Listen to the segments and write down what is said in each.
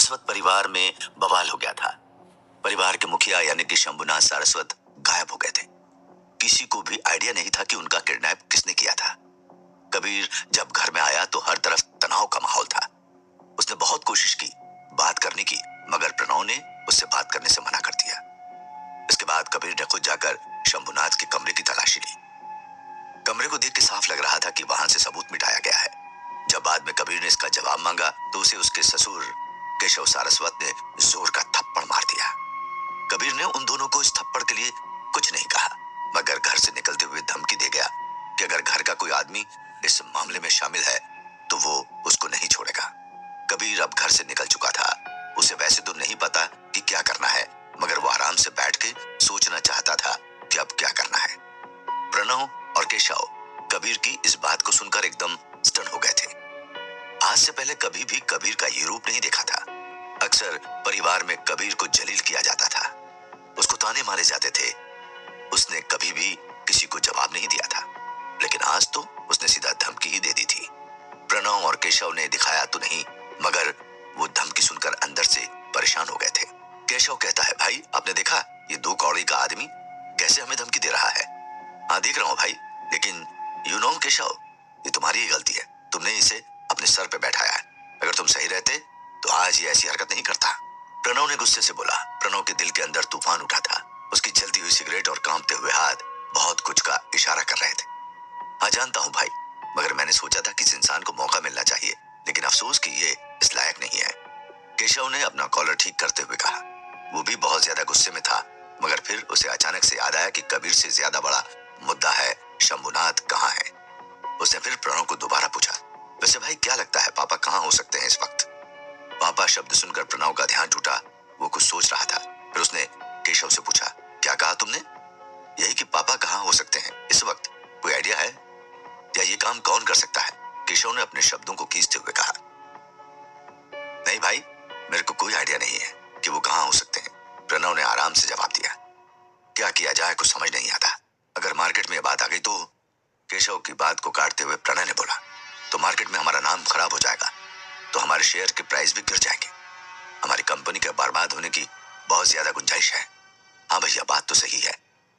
सारस्वत परिवार में बवाल हो गया था। परिवार के मुखिया यानी कि शंभुनाथ सारस्वत गायब हो गए थे। किसी को भी आइडिया नहीं था कि उनका किडनैप किसने किया था। कबीर जब घर में आया तो हर तरफ तनाव का माहौल था। उसने बहुत कोशिश की बात करने की, मगर प्रणव ने उससे बात करने से मना कर दिया। इसके बाद कबीर ने खुद जाकर शंभुनाथ के कमरे की तलाशी ली। कमरे को देख के साफ लग रहा था कि वहां से सबूत मिटाया गया है। जब बाद में कबीर ने इसका जवाब मांगा तो उसे उसके ससुर केशव सारस्वत ने जोर का थप्पड़ मार दिया। कबीर ने उन दोनों को इस थप्पड़ के लिए कुछ नहीं कहा, मगर घर से निकलते हुए धमकी दे गया कि अगर घर का कोई आदमी इस मामले में शामिल है तो वो उसको नहीं छोड़ेगा। कबीर अब घर से निकल चुका था। उसे वैसे तो नहीं पता कि क्या करना है, मगर वो आराम से बैठ के सोचना चाहता था कि अब क्या करना है। प्रणव और केशव कबीर की इस बात को सुनकर एकदम स्टन हो गए थे। आज से पहले कभी भी कबीर का ये रूप नहीं देखा था। अक्सर परिवार में कबीर को जलील किया जाता था, उसको ताने मारे जाते थे। उसने कभी भी किसी को जवाब नहीं दिया था, लेकिन आज तो उसने सीधा धमकी ही दे दी थी। प्रणव और केशव ने दिखाया तो नहीं, मगर वो धमकी सुनकर अंदर से परेशान हो गए थे। केशव कहता है, भाई आपने देखा ये 2 कौड़ी का आदमी कैसे हमें धमकी दे रहा है। हाँ देख रहा हूँ भाई, लेकिन यू नो केशव, ये तुम्हारी ही गलती है। तुमने इसे अपने सर पे बैठाया है। अगर तुम सही रहते तो आज ये ऐसी हरकत नहीं करता। प्रणव ने गुस्से से बोला। प्रणव के दिल के अंदर तूफान उठा था। उसकी जलती हुई सिगरेट और कांपते हुए हाथ बहुत कुछ का इशारा कर रहे थे। हाँ जानता हूँ भाई, मगर मैंने सोचा था कि इस इंसान को मौका मिलना चाहिए, लेकिन अफसोस कि ये इस लायक नहीं है। केशव ने अपना कॉलर ठीक करते हुए कहा। वो भी बहुत ज्यादा गुस्से में था, मगर फिर उसे अचानक से याद आया कि कबीर से ज्यादा बड़ा मुद्दा है शंभुनाथ कहाँ है। उसने फिर प्रणव को दोबारा पूछा, वैसे भाई क्या लगता है पापा कहाँ हो सकते हैं इस वक्त। पापा शब्द सुनकर प्रणव का ध्यान टूटा। वो कुछ सोच रहा था। फिर उसने केशव से पूछा, क्या कहा तुमने। यही कि पापा कहाँ हो सकते हैं इस वक्त, कोई आइडिया है या ये काम कौन कर सकता है। केशव ने अपने शब्दों को खींचते हुए कहा, नहीं भाई, मेरे को कोई आइडिया नहीं है कि वो कहाँ हो सकते हैं। प्रणव ने आराम से जवाब दिया। क्या किया जाए कुछ समझ नहीं आता। अगर मार्केट में बात आ गई तो। केशव की बात को काटते हुए प्रणव ने बोला, तो मार्केट में हमारा नाम खराब हो जाएगा, तो हमारे शेयर के प्राइस भी गिर जाएंगे। हमारी कंपनी के बर्बाद होने की बहुत ज्यादा गुंजाइश है। हाँ भैया बात तो सही है,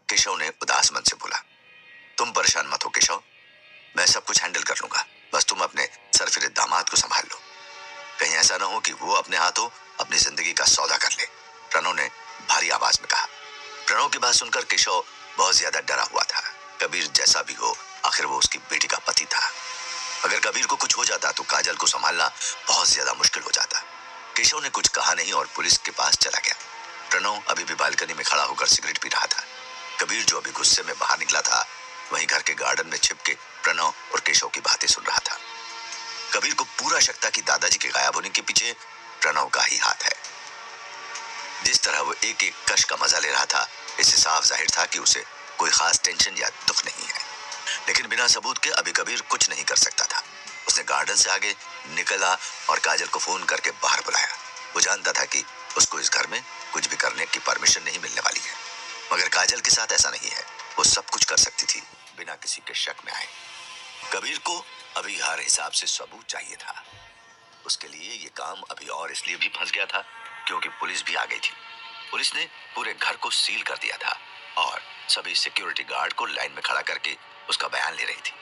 केशव ने उदास मन से बोला। तुम परेशान मत हो केशव, मैं सब कुछ हैंडल कर लूंगा। बस तुम अपने सरफिरे दामाद को संभाल लो। कहीं ऐसा ना हो कि वो अपने हाथों अपनी जिंदगी का सौदा कर ले, प्रणव ने भारी आवाज में कहा। प्रणव की बात सुनकर केशव बहुत ज्यादा डरा हुआ था। कबीर जैसा भी हो, आखिर वो उसकी बेटी का पति था। अगर कबीर को कुछ हो जाता तो काजल को संभालना बहुत ज्यादा मुश्किल हो जाता। केशव ने कुछ कहा नहीं और पुलिस के पास चला गया। प्रणव अभी भी बालकनी में खड़ा होकर सिगरेट पी रहा था। कबीर जो अभी गुस्से में बाहर निकला था, वहीं घर के गार्डन में छिप के प्रणव और केशव की बातें सुन रहा था। कबीर को पूरा शक था कि दादाजी के गायब होने के पीछे प्रणव का ही हाथ है। जिस तरह वो एक एक कश का मजा ले रहा था, इससे साफ जाहिर था कि उसे कोई खास टेंशन या दुख नहीं है। लेकिन बिना सबूत के अभी कबीर कुछ नहीं कर सकता था। उसने गार्डन से आगे निकला और काजल को फोन करके बाहर बुलाया। वो जानता था कि उसको इस घर में कुछ भी करने की परमिशन नहीं मिलने वाली है, मगर काजल के साथ ऐसा नहीं है। वो सब कुछ कर सकती थी बिना किसी के शक में आए। कबीर को अभी हर हिसाब से सबूत चाहिए था। उसके लिए ये काम अभी और इसलिए भी फंस गया था क्योंकि पुलिस भी आ गई थी। पुलिस ने पूरे घर को सील कर दिया था और सभी सिक्योरिटी गार्ड को लाइन में खड़ा करके उसका बयान ले रही थी।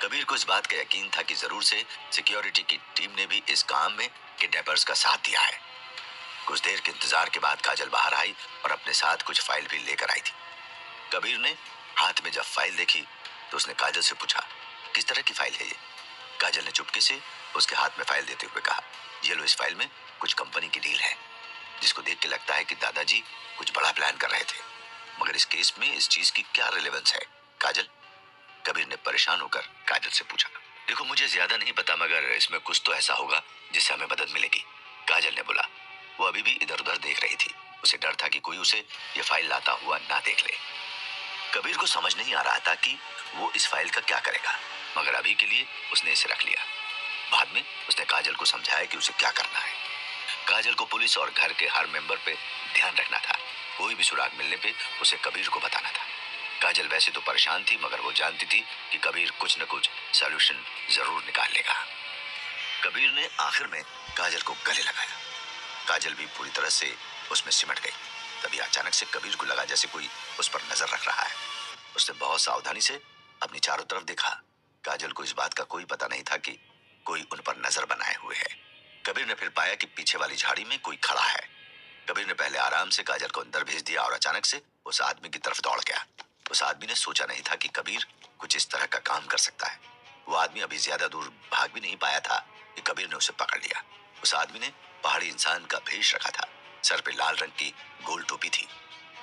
कबीर को इस बात का यकीन था कि जरूर से सिक्योरिटी की टीम ने भी इस काम में किडनैपर्स का साथ दिया है। कुछ देर के इंतजार के बाद काजल बाहर आई और अपने साथ कुछ फाइल भी लेकर आई थी। कबीर ने हाथ में जब फाइल देखी तो उसने काजल से पूछा, किस तरह की फाइल है ये। काजल ने चुपके से उसके हाथ में फाइल देते हुए कहा, ये लो, इस फाइल में कुछ कंपनी की डील है, जिसको देख के लगता है कि दादाजी कुछ बड़ा प्लान कर रहे थे, मगर इस केस में इस चीज की क्या रिलेवेंस है काजल। कबीर ने परेशान होकर काजल से पूछा। देखो मुझे ज्यादा नहीं पता, मगर इसमें कुछ तो ऐसा होगा जिससे हमें मदद मिलेगी, काजल ने बोला। वो अभी भी इधर उधर देख रही थी। उसे डर था कि कोई उसे ये फाइल लाता हुआ ना देख ले। कबीर को समझ नहीं आ रहा था कि वो इस फाइल का क्या करेगा, मगर अभी के लिए उसने इसे रख लिया। बाद में उसने काजल को समझाया कि उसे क्या करना है। काजल को पुलिस और घर के हर मेंबर पे ध्यान रखना था। कोई भी सुराग मिलने पे उसे कबीर को बताना था। काजल वैसे तो परेशान थी, मगर वो जानती थी कि कबीर कुछ न कुछ सॉल्यूशन जरूर निकाल लेगा। कबीर ने आखिर में काजल को गले लगाया। काजल भी पूरी तरह से उसमें सिमट गई। तभी अचानक से कबीर को लगा जैसे कोई उस पर नजर रख रहा है। उसने बहुत सावधानी से अपनी चारों तरफ देखा। काजल को इस बात का कोई पता नहीं था कि कोई उन पर नजर बनाए हुए है। कबीर ने फिर पाया कि पीछे वाली झाड़ी में कोई खड़ा है। कबीर ने पहले आराम से काजल को अंदर भेज दिया और अचानक से उस आदमी की तरफ दौड़ गया। उस आदमी ने सोचा नहीं था कि कबीर कुछ इस तरह का काम कर सकता है। वो आदमी अभी ज्यादा दूर भाग भी नहीं पाया था कि कबीर ने उसे पकड़ लिया। उस आदमी ने पहाड़ी इंसान का भेष रखा था। सर पे लाल रंग की गोल टोपी थी।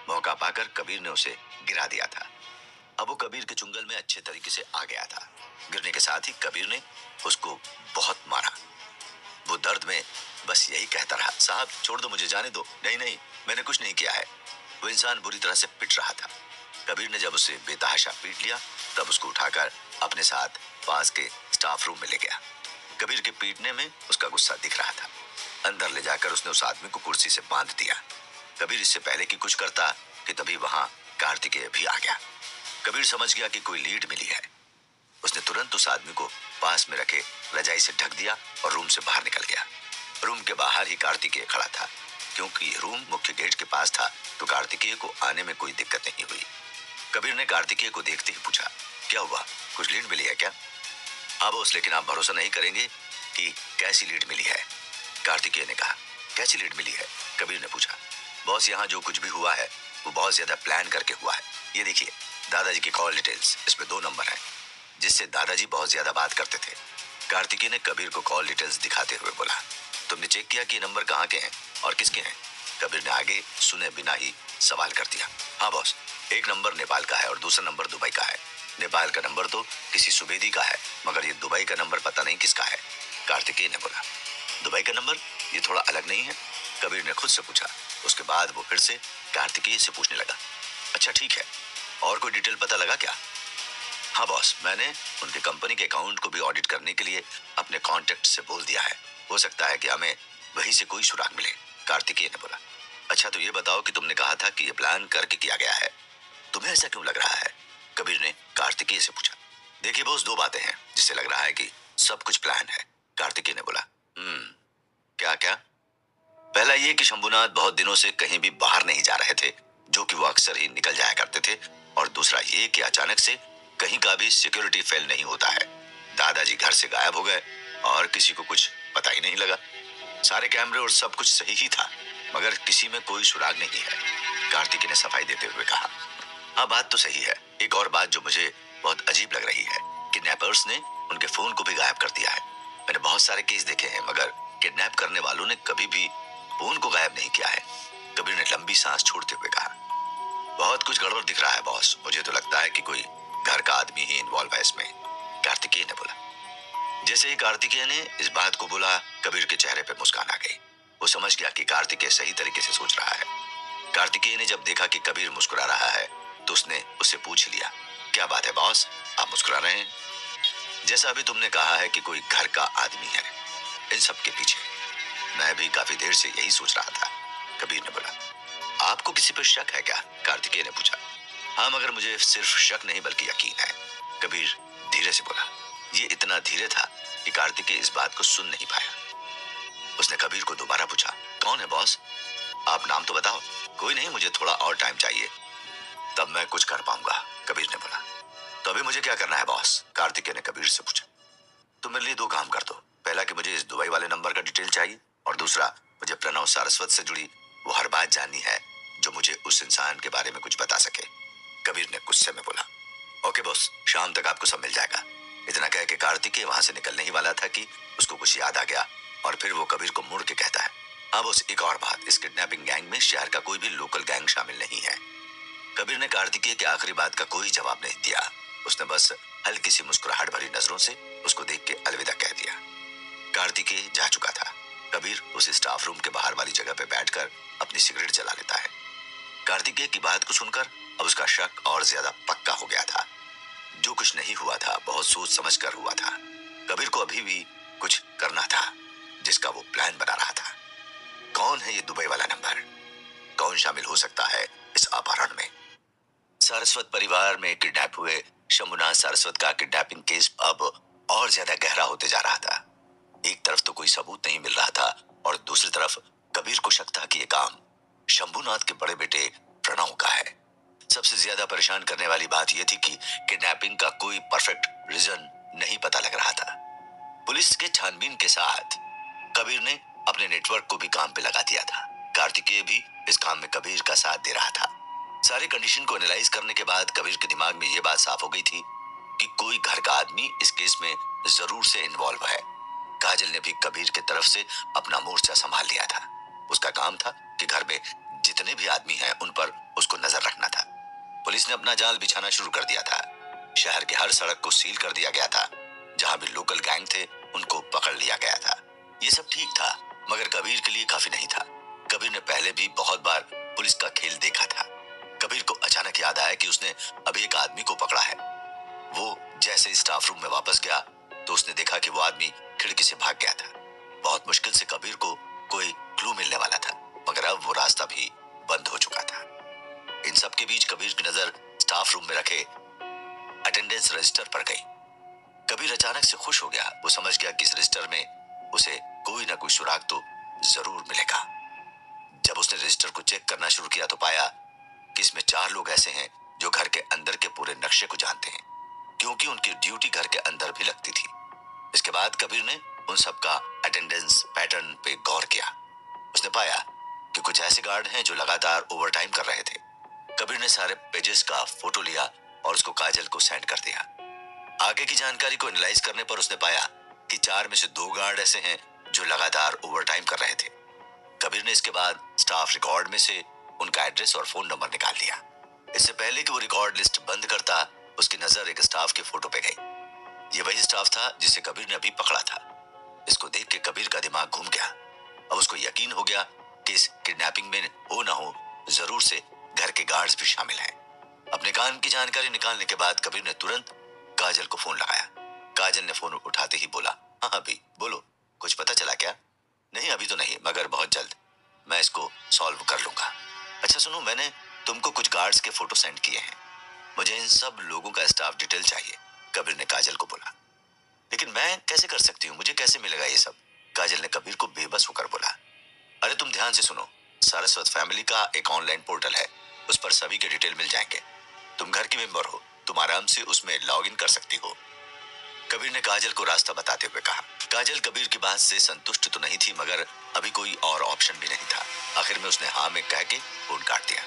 मौका पाकर कबीर ने उसे गिरा दिया था। अब वो कबीर के चुंगल में अच्छे तरीके से आ गया था। गिरने के साथ ही कबीर ने उसको बहुत मारा। वो दर्द में बस यही कहता रहा, साहब छोड़ दो मुझे, जाने दो। नहीं नहीं, मैंने कुछ नहीं किया है। वो इंसान बुरी तरह से पिट रहा था। कबीर ने जब उसे बेतहाशा पीट लिया तब उसको उठाकर अपने साथ पास के स्टाफ रूम में ले गया। कबीर के पीटने में उसका गुस्सा दिख रहा था। अंदर ले जाकर उसने उस आदमी को कुर्सी से बांध दिया। कबीर इससे पहले कि कुछ करता कि तभी वहां कार्तिकेय भी आ गया। कबीर समझ गया कि कोई लीड मिली है। उसने तुरंत उस आदमी को पास में रखे रजाई से ढक दिया और रूम से बाहर निकल गया। रूम के बाहर ही कार्तिकेय खड़ा था। क्योंकि ये रूम मुख्य गेट के पास था तो कार्तिकेय को आने में कोई दिक्कत नहीं हुई। कबीर ने कार्तिकेय को देखते ही पूछा, क्या हुआ, कुछ लीड मिली है क्या? हाँ बॉस, लेकिन आप भरोसा नहीं करेंगे कि कैसी लीड मिली है। कार्तिकेय ने कहा, कैसी लीड मिली है? कबीर ने पूछा। बॉस, यहाँ जो कुछ भी हुआ है वो बहुत ज्यादा प्लान करके हुआ है। ये देखिए, दादाजी की कॉल डिटेल्स, इसमें 2 नंबर हैं जिससे दादाजी बहुत ज्यादा बात करते थे। कार्तिकेय ने कबीर को कॉल डिटेल्स दिखाते हुए बोला, तुमने चेक किया कि नंबर कहाँ के हैं और किसके हैं? कबीर ने आगे सुने बिना ही सवाल कर दिया। हाँ बॉस, एक नंबर नेपाल का है और दूसरा नंबर दुबई का है। नेपाल का नंबर तो किसी सुबेदी का है, मगर ये दुबई का नंबर पता नहीं किसका है। कार्तिकेय ने बोला, दुबई का नंबर ये थोड़ा अलग नहीं है? कबीर ने खुद से पूछा। उसके बाद वो फिर से कार्तिकेय से पूछने लगा, अच्छा ठीक है, और कोई डिटेल पता लगा क्या? हाँ बॉस, मैंने उनके कंपनी के अकाउंट को भी ऑडिट करने के लिए अपने कॉन्टेक्ट से बोल दिया है। हो सकता है कि हमें वहीं से कोई सुराग मिले। कार्तिकेय ने बोला, अच्छा तो ये बताओ कि तुमने कहा था कि ये प्लान करके किया गया है, तुम्हें ऐसा क्यों लग रहा है? कबीर ने कार्तिकेय से पूछा। देखिए बॉस, 2 बातें हैं जिससे लग रहा है कि सब कुछ प्लान है। कार्तिकेय ने बोला, क्या क्या? पहला ये कि शंभुनाथ बहुत दिनों से कहीं भी बाहर नहीं जा रहे थे, जो कि वो अक्सर ही निकल जाया करते थे। और दूसरा ये कि अचानक से कहीं का भी सिक्योरिटी फेल नहीं होता है। दादाजी घर से गायब हो गए और किसी को कुछ पता ही नहीं लगा। सारे कैमरे और सब कुछ सही ही था, मगर किसी में कोई सुराग नहीं है। कार्तिकेय ने सफाई देते हुए कहा, हाँ बात तो सही है। एक और बात जो मुझे बहुत अजीब लग रही है, किडनैपर्स ने उनके फोन को भी गायब कर दिया है। मैंने बहुत सारे केस देखे हैं, मगर किडनैप करने वालों ने कभी भी फोन को गायब नहीं किया है। कबीर ने लंबी सांस छोड़ते हुए कहा, बहुत कुछ गड़बड़ दिख रहा है बॉस। मुझे तो लगता है कि कोई घर का आदमी ही इन्वॉल्व है इसमें। कार्तिकेय ने बोला। जैसे ही कार्तिकेय ने इस बात को बोला, कबीर के चेहरे पर मुस्कान आ गई। वो समझ गया कि कार्तिकेय सही तरीके से सोच रहा है। कार्तिकेय ने जब देखा कि कबीर मुस्कुरा रहा है तो उसने उससे पूछ लिया, क्या बात है बॉस, आप मुस्कुरा रहे हैं? जैसा अभी तुमने कहा है कि कोई घर का आदमी है इन सब के पीछे, मैं भी काफी देर से यही सोच रहा था। कबीर ने बोला, आपको किसी पर शक है क्या? कार्तिकेय ने पूछा। हाँ, मगर मुझे सिर्फ शक नहीं बल्कि यकीन है, कबीर धीरे से बोला। ये इतना धीरे था कि कार्तिकेय इस बात को सुन नहीं पाया। उसने कबीर को दोबारा पूछा, कौन है बॉस, आप नाम तो बताओ। कोई नहीं, मुझे थोड़ा और टाइम चाहिए, तब मैं कुछ कर पाऊंगा, कबीर ने बोला। तो अभी मुझे क्या करना है बॉस? कार्तिकेय ने कबीर से पूछा। तुम मेरे लिए 2 काम कर दो। पहला कि मुझे इस दुबई वाले नंबर का डिटेल चाहिए, और दूसरा मुझे प्रणव सारस्वत से जुड़ी वो हर बात जाननी है जो मुझे उस इंसान के बारे में कुछ बता सके। कबीर ने गुस्से में बोला, ओके बॉस, शाम तक आपको सब मिल जाएगा। इतना कह के कार्तिकेय वहां से निकलने ही वाला था कि उसको कुछ याद आ गया और फिर वो कबीर को मुड़ के कहता है, हाँ बॉस, एक और बात, इस किडनैपिंग गैंग में शहर का कोई भी लोकल गैंग शामिल नहीं है। कबीर ने कार्तिकेय की आखिरी बात का कोई जवाब नहीं दिया। उसने बस हल्की सी मुस्कुराहट भरी नजरों से उसको देख के अलविदा कह दिया। कार्तिकेय जा चुका था। कबीर उस स्टाफ रूम के बाहर वाली जगह पे बैठकर अपनी सिगरेट जला लेता है। कार्तिकेय की बात को सुनकर अब उसका शक और ज्यादा पक्का हो गया था। जो कुछ नहीं हुआ था बहुत सोच समझ कर हुआ था। कबीर को अभी भी कुछ करना था जिसका वो प्लान बना रहा था। कौन है ये दुबई वाला नंबर? कौन शामिल हो सकता है इस अपहरण में? सारस्वत परिवार में किडनैप हुए शंभुनाथ सारस्वत का किडनैपिंग केस अब और ज्यादा गहरा होते जा रहा था। एक तरफ तो कोई सबूत नहीं मिल रहा था और दूसरी तरफ कबीर को शक था कि यह काम शंभूनाथ के बड़े बेटे प्रणव का है। सबसे ज्यादा परेशान करने वाली बात यह थी कि किडनैपिंग का कोई परफेक्ट रीजन नहीं पता लग रहा था। पुलिस के छानबीन के साथ कबीर ने अपने नेटवर्क को भी काम पे लगा दिया था। कार्तिकेय भी इस काम में कबीर का साथ दे रहा था। सारे कंडीशन को एनालाइज करने के बाद कबीर के दिमाग में यह बात साफ हो गई थी कि कोई घर का आदमी इस केस में जरूर से इन्वॉल्व है। काजल ने भी कबीर की तरफ से अपना मोर्चा संभाल लिया था। उसका काम था कि घर में जितने भी आदमी हैं उन पर उसको नजर रखना था। पुलिस ने अपना जाल बिछाना शुरू कर दिया था। शहर के हर सड़क को सील कर दिया गया था। जहां भी लोकल गैंग थे उनको पकड़ लिया गया था। ये सब ठीक था, मगर कबीर के लिए काफी नहीं था। कबीर ने पहले भी बहुत बार पुलिस का खेल देखा था। कबीर को अचानक याद आया कि उसने अभी एक आदमी को पकड़ा है। वो जैसे स्टाफ रूम में वापस गया तो उसने देखा कि वो आदमी खिड़की से भाग गया था। बहुत मुश्किल से कबीर को कोई क्लू मिलने वाला था, मगर अब वो रास्ता भी बंद हो चुका था। इन सब के बीच कबीर की नजर स्टाफ रूम में रखे अटेंडेंस रजिस्टर पर गई। कबीर अचानक से खुश हो गया। वो समझ गया कि इस रजिस्टर में उसे कोई ना कोई सुराग तो जरूर मिलेगा। जब उसने रजिस्टर को चेक करना शुरू किया तो पाया कि इसमें 4 लोग ऐसे हैं जो घर के अंदर के पूरे नक्शे को जानते हैं, क्योंकि उनकी ड्यूटी घर के अंदर भी लगती थी। इसके बाद कबीर ने उन सबका अटेंडेंस पैटर्न पे गौर किया। उसने पाया कि कुछ ऐसे गार्ड हैं जो लगातार ओवरटाइम कर रहे थे। कबीर ने सारे पेजेस का फोटो लिया और उसको काजल को सेंड कर दिया। आगे की जानकारी को एनालाइज करने पर उसने पाया कि 4 में से 2 गार्ड ऐसे हैं जो लगातार ओवरटाइम कर रहे थे। कबीर ने इसके बाद स्टाफ रिकॉर्ड में से उनका एड्रेस और फोन नंबर निकाल लिया। इससे पहले कि वो रिकॉर्ड लिस्ट बंद करता, उसकी नजर एक स्टाफ के फोटो पे गई। ये वही स्टाफ था जिसे कबीर ने अभी पकड़ा था। इसको देख के कबीर का दिमाग घूम गया। अब उसको यकीन हो गया कि इस किडनैपिंग में हो ना हो जरूर से घर के गार्ड्स भी शामिल हैं। अपने काम की जानकारी निकालने के बाद कबीर ने तुरंत काजल को फोन लगाया। काजल ने फोन उठाते ही बोला, हाँ अभी बोलो, कुछ पता चला क्या? नहीं अभी तो नहीं, मगर बहुत जल्द मैं इसको सॉल्व कर लूंगा। अच्छा सुनो, मैंने तुमको कुछ गार्ड्स के फोटो सेंड किए हैं। मुझे इन सब लोगों का स्टाफ डिटेल चाहिए, कबीर ने काजल को बोला। लेकिन मैं कैसे कर सकती हूँ, मुझे कैसे मिलेगा ये सब? काजल ने कबीर को बेबस होकर बोला। अरे तुम ध्यान से सुनो, सारस्वत फैमिली का एक ऑनलाइन पोर्टल है, उस पर सभी के डिटेल मिल जाएंगे। तुम घर की मेंबर हो, तुम आराम से उसमें लॉग इन कर सकती हो, कबीर ने काजल को रास्ता बताते हुए कहा। काजल कबीर की बात से संतुष्ट तो नहीं थी, मगर अभी कोई और ऑप्शन भी नहीं था। आखिर में उसने हाँ में कह के फोन काट दिया।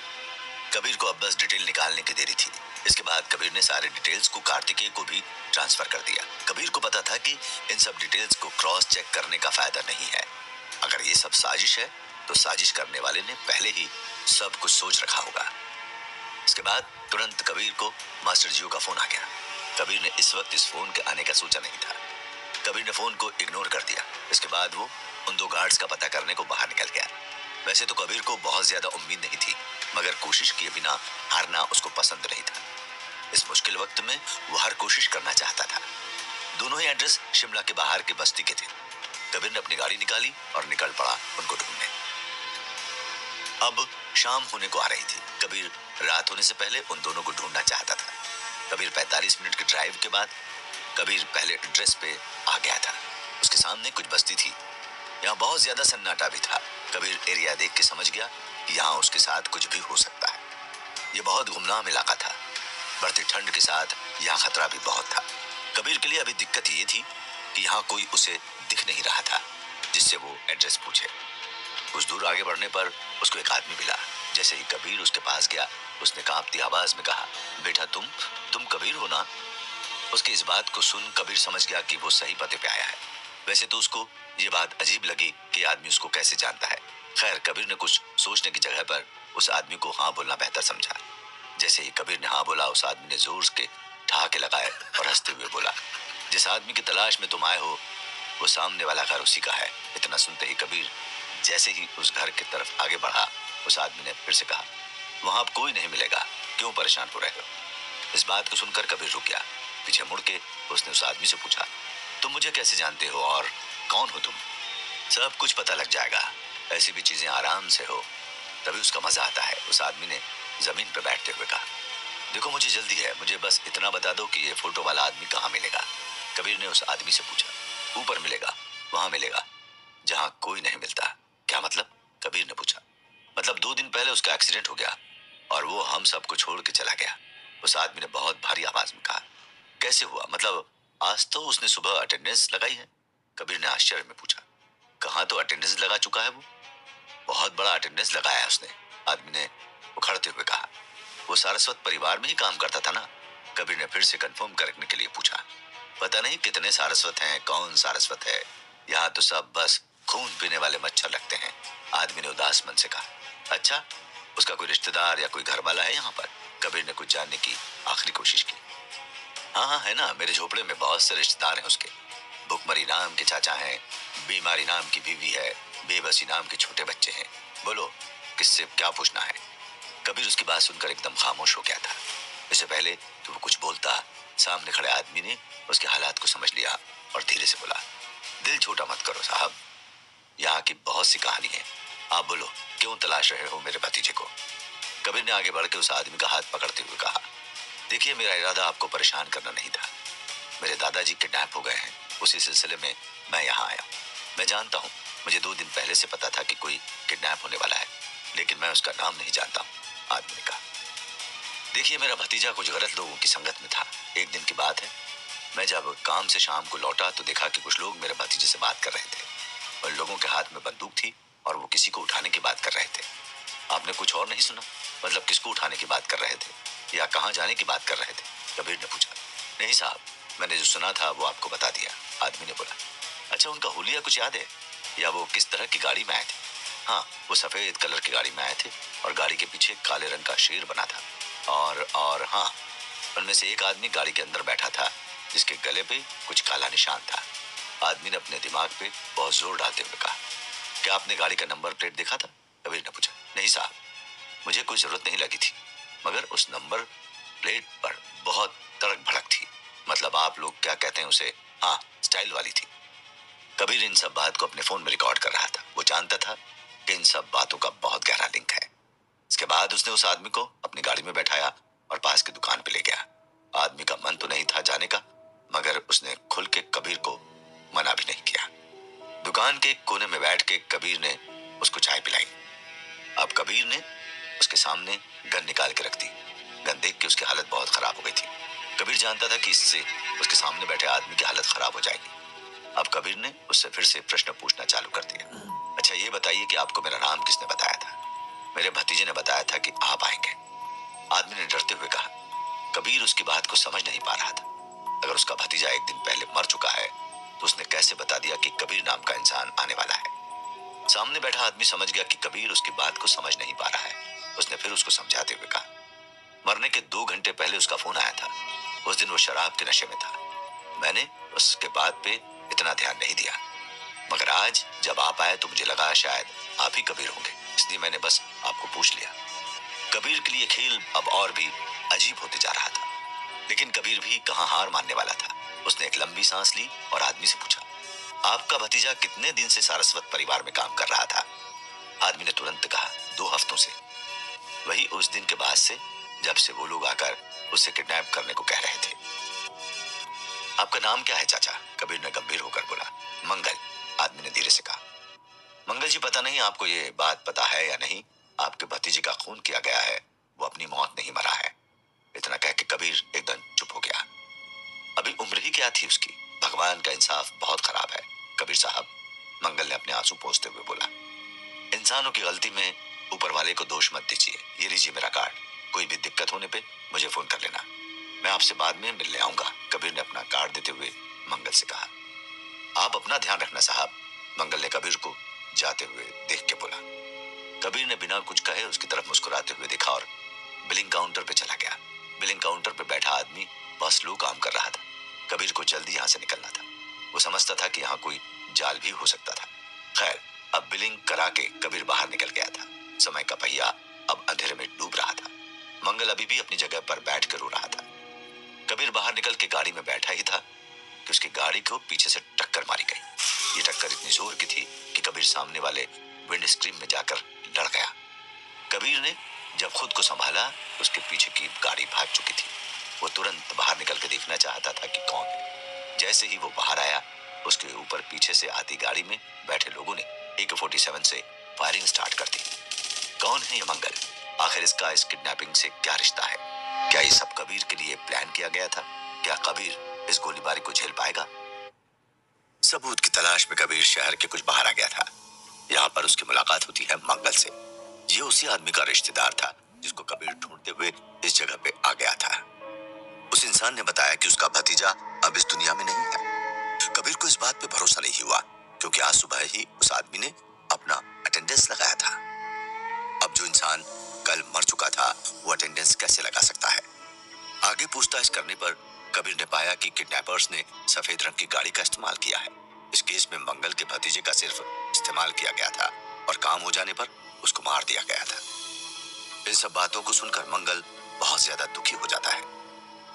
कबीर को अब बस डिटेल निकालने की देरी थी। इसके बाद कबीर ने सारे डिटेल्स को कार्तिकेय को भी ट्रांसफर कर दिया। कबीर को पता था कि इन सब डिटेल्स को क्रॉस चेक करने का फायदा नहीं है। अगर ये सब साजिश है तो साजिश करने वाले ने पहले ही सब कुछ सोच रखा होगा। इसके बाद तुरंत कबीर को मास्टर जियो का फोन आ गया। कबीर ने इस वक्त इस फोन के आने का सोचा नहीं था। कबीर ने फोन को इग्नोर कर दिया। इसके बाद वो उन 2 गार्ड्स का पता करने को बाहर निकल गया। वैसे तो कबीर को बहुत ज्यादा उम्मीद नहीं थी, मगर कोशिश किए बिना हारना उसको पसंद नहीं था। इस मुश्किल वक्त में वो हर कोशिश करना चाहता था। दोनों ही एड्रेस शिमला के बाहर के बस्ती के थे। कबीर ने अपनी गाड़ी निकाली और निकल पड़ा उनको ढूंढने। अब शाम होने को आ रही थी। कबीर रात होने से पहले उन दोनों को ढूंढना चाहता था। कबीर 45 मिनट के ड्राइव के बाद कबीर पहले एड्रेस पे आ गया था। उसके सामने कुछ बस्ती थी। यहाँ बहुत ज्यादा सन्नाटा भी था। कबीर एरिया देख के समझ गया कि यहाँ उसके साथ कुछ भी हो सकता है। ये बहुत गुमनाम इलाका था। बढ़ती ठंड के साथ यहाँ खतरा भी बहुत था। कबीर के लिए अभी दिक्कत ये थी कि यहाँ कोई उसे दिख नहीं रहा था जिससे वो एड्रेस पूछे। कुछ दूर आगे बढ़ने पर उसको एक आदमी मिला। जैसे ही कबीर उसके पास गया, उसने कांपती आवाज में कहा, बेटा तुम कबीर हो ना? उसकी इस बात को सुन कबीर समझ गया कि वो सही पते पे आया है। वैसे तो उसको ये बात अजीब लगी कि आदमी उसको कैसे जानता है। खैर, कबीर ने कुछ सोचने की जगह पर उस आदमी को हाँ बोलना बेहतर समझा। जैसे ही कबीर ने हाँ बोला, उस आदमी ने जोर के ठहाके लगाए और हंसते हुए बोला, जिस आदमी की तलाश में तुम आए हो वो सामने वाला घर उसी का है। इतना सुनते ही कबीर जैसे ही उस घर की तरफ आगे बढ़ा, उस आदमी ने फिर से कहा, वहां अब कोई नहीं मिलेगा, क्यों परेशान हो रहे हो? इस बात को सुनकर कबीर रुक गया। पीछे मुड़ के उसने उस आदमी से पूछा, तुम मुझे कैसे जानते हो और कौन हो तुम? सब कुछ पता लग जाएगा, ऐसी भी चीजें आराम से हो, तभी उसका मजा आता है। उस आदमी ने जमीन पर बैठते हुए कहा, देखो मुझे जल्दी है, मुझे बस इतना बता दो कि ये फोटो वाला आदमी कहाँ मिलेगा? कबीर ने उस आदमी से पूछा। ऊपर मिलेगा, वहां मिलेगा जहां कोई नहीं मिलता। क्या मतलब? उसका एक्सीडेंट हो गया और वो हम सबको छोड़ के चला गया। उस आदमी ने बहुत भारी आवाज में कहा। कैसे हुआ? मतलब आज तो उसने सुबह अटेंडेंस लगाई है। कबीर ने आश्चर्य में पूछा। कहाँ तो अटेंडेंस लगा चुका है वो। बहुत बड़ा अटेंडेंस लगाया है उसने, आदमी ने उखड़ते हुए कहा। वो सारस्वत परिवार में ही काम करता था ना? कबीर ने फिर से कंफर्म करने के लिए पूछा। पता नहीं कितने सारस्वत हैं, कौन सारस्वत है, यहाँ तो सब बस खून पीने वाले मच्छर लगते हैं, आदमी ने उदास मन से कहा। अच्छा, उसका कोई रिश्तेदार या कोई घर वाला है यहाँ पर? कबीर ने कुछ जानने की आखिरी कोशिश की। हाँ हाँ है ना, मेरे झोपड़े में बहुत से रिश्तेदार हैं उसके। भुखमरी नाम के चाचा हैं, बीमारी नाम की बीवी है, बेबसी नाम के छोटे बच्चे हैं। बोलो, किससे क्या पूछना है? कबीर उसकी बात सुनकर एकदम खामोश हो गया था। इससे पहले कि वो कुछ बोलता, सामने खड़े आदमी ने उसके हालात को समझ लिया और धीरे से बोला। दिल छोटा मत करो साहब, यहाँ की बहुत सी कहानी है। आप बोलो, क्यों तलाश रहे हो मेरे भतीजे को? कबीर ने आगे बढ़ के उस आदमी का हाथ पकड़ते हुए कहा। देखिए, मेरा इरादा आपको परेशान करना नहीं था। मेरे दादाजी किडनैप हो गए हैं, उसी सिलसिले में मैं यहाँ आया। मैं जानता हूँ, मुझे 2 दिन पहले से पता था कि कोई किडनैप होने वाला है, लेकिन मैं उसका नाम नहीं जानता हूँ, आदमी ने कहा। देखिए, मेरा भतीजा कुछ गलत लोगों की संगत में था। एक दिन की बात है, मैं जब काम से शाम को लौटा तो देखा कि कुछ लोग मेरे भतीजे से बात कर रहे थे और लोगों के हाथ में बंदूक थी और वो किसी को उठाने की बात कर रहे थे। आपने कुछ और नहीं सुना? मतलब किसको उठाने की बात कर रहे थे या कहाँ जाने की बात कर रहे थे? कबीर ने पूछा। नहीं साहब, मैंने जो सुना था वो आपको बता दिया, आदमी ने बोला। अच्छा, उनका हुलिया कुछ याद है या वो किस तरह की गाड़ी में आए थे? हाँ, वो सफेद कलर की गाड़ी में आए थे और गाड़ी के पीछे काले रंग का शेर बना था। और हाँ, उनमें से एक आदमी गाड़ी के अंदर बैठा था जिसके गले पे कुछ काला निशान था। आदमी ने अपने दिमाग पे बहुत जोर डालते हुए कहा। क्या आपने गाड़ी का नंबर प्लेट देखा था? कबीर ने पूछा। नहीं साहब, मुझे कोई जरूरत नहीं लगी थी, मगर उस नंबर प्लेट पर बहुत तड़क भड़क थी। मतलब आप लोग क्या कहते हैं उसे, हाँ, स्टाइल वाली थी। कबीर इन सब बात को अपने फोन में रिकॉर्ड कर रहा था। वो जानता था कि इन सब बातों का बहुत गहरा लिंक है। इसके बाद उसने उस आदमी को अपनी गाड़ी में बैठाया और पास की दुकान पे ले गया। आदमी का मन तो नहीं था जाने का, मगर उसने खुल के कबीर को मना भी नहीं किया। दुकान के कोने में बैठ के कबीर ने उसको चाय पिलाई। अब कबीर ने उसके सामने गन निकाल के रख दी। गन देख के उसकी हालत बहुत खराब हो गई थी। कबीर जानता था कि इससे उसके सामने बैठे आदमी की हालत खराब हो जाएगी। अब कबीर ने उससे फिर से प्रश्न पूछना चालू कर दिया। अच्छा, ये बताइए कि आपको मेरा नाम किसने बताया था? मेरे भतीजे ने बताया था कि आप आएंगे, आदमी ने डरते हुए कहा। कबीर उसकी बात को समझ नहीं पा रहा था। अगर उसका भतीजा एक दिन पहले मर चुका है तो उसने कैसे बता दिया कि कबीर नाम का इंसान आने वाला है? सामने बैठा आदमी समझ गया कि कबीर उसकी बात को समझ नहीं पा रहा है। उसने फिर उसको समझाते हुए कहा। मरने के 2 घंटे पहले उसका फोन आया था। उस दिन वो शराब के नशे में था। मैंने उसके बात पे इतना ध्यान नहीं दिया, मगर आज जब आप आए तो मुझे लगा शायद आप ही कबीर होंगे, इसलिए मैंने बस आपको पूछ लिया। कबीर के लिए खेल अब और भी अजीब होते जा रहा था, लेकिन कबीर भी कहाँ हार मानने वाला था। उसने एक लंबी सांस ली और आदमी से पूछा, आपका भतीजा कितने दिन से सारस्वत परिवार में काम कर रहा था? आदमी ने तुरंत कहा, 2 हफ्तों से। वही उस दिन के बाद से जब से वो लोग आकर उसे किडनैप करने को कह रहे थे। आपका नाम क्या है चाचा? कबीर ने गंभीर होकर बोला। मंगल, आदमी ने धीरे से कहा। मंगल जी, पता नहीं आपको ये बात पता है या नहीं, आपके भतीजे का खून किया गया है, वो अपनी मौत नहीं मरा है। इतना कह के कबीर एकदम चुप हो गया। अभी उम्र ही क्या थी उसकी। भगवान का इंसाफ बहुत खराब है कबीर साहब, मंगल ने अपने आंसू पोंछते हुए बोला। इंसानों की गलती में ऊपर वाले को दोष मत दीजिए। ये लीजिए मेरा कार्ड, कोई भी दिक्कत होने पे मुझे फोन कर लेना, मैं आपसे बाद में मिलने आऊंगा, कबीर ने अपना कार्ड देते हुए मंगल से कहा। आप अपना ध्यान रखना साहब, मंगल ने कबीर को जाते हुए देख के बोला। कबीर ने बिना कुछ कहे उसकी तरफ मुस्कुराते हुए देखा और बिलिंग काउंटर पे चला गया। बिलिंग काउंटर पे बैठा आदमी बहुत स्लो काम कर रहा था। कबीर को जल्दी यहाँ से निकलना था। वो समझता था कि यहाँ कोई जाल भी हो सकता था। खैर, अब बिलिंग करा के कबीर बाहर निकल गया था। समय का पहिया अब अंधेरे में डूब रहा था। मंगल अभी भी अपनी जगह पर बैठ कर रो रहा था। कबीर बाहर निकल के गाड़ी में बैठा ही था कि उसकी गाड़ी को पीछे से टक्कर मारी गई। ये टक्कर इतनी जोर की थी कि कबीर सामने वाले विंड स्क्रीन में जाकर लड़ गया। कबीर ने जब खुद को संभाला, उसके पीछे की गाड़ी भाग चुकी थी। वो तुरंत बाहर निकल के देखना चाहता था कि कौन है। जैसे ही वो बाहर आया, उसके ऊपर पीछे से आती गाड़ी में बैठे लोगों ने AK-47 से फायरिंग स्टार्ट कर दी। कौन है ये मंगल? आखिर इसका इस किडनैपिंग से क्या रिश्ता है? क्या ये सब कबीर के लिए प्लान किया गया था? क्या कबीर इस गोलीबारी को झेल पाएगा? सबूत की तलाश में कबीर शहर के कुछ बाहर आ गया था। यहाँ पर उसकी मुलाकात होती है मंगल से। ये उसी आदमी का रिश्तेदार था जिसको कबीर ढूंढते हुए इस जगह पे आ गया था। उस इंसान ने बताया कि उसका भतीजा अब इस दुनिया में नहीं है। कबीर को इस बात पे भरोसा नहीं हुआ क्योंकि आज सुबह ही उस आदमी ने अपना अटेंडेंस लगाया था। अब जो इंसान कल मर चुका था वो अटेंडेंस कैसे लगा सकता है? आगे पूछताछ करने पर कबीर ने पाया कि किडनैपर्स ने सफेद रंग की गाड़ी का इस्तेमाल किया है। इस केस में मंगल के भतीजे का सिर्फ इस्तेमाल किया गया था और काम हो जाने पर उसको मार दिया गया था। इन सब बातों को सुनकर मंगल बहुत ज्यादा दुखी हो जाता है।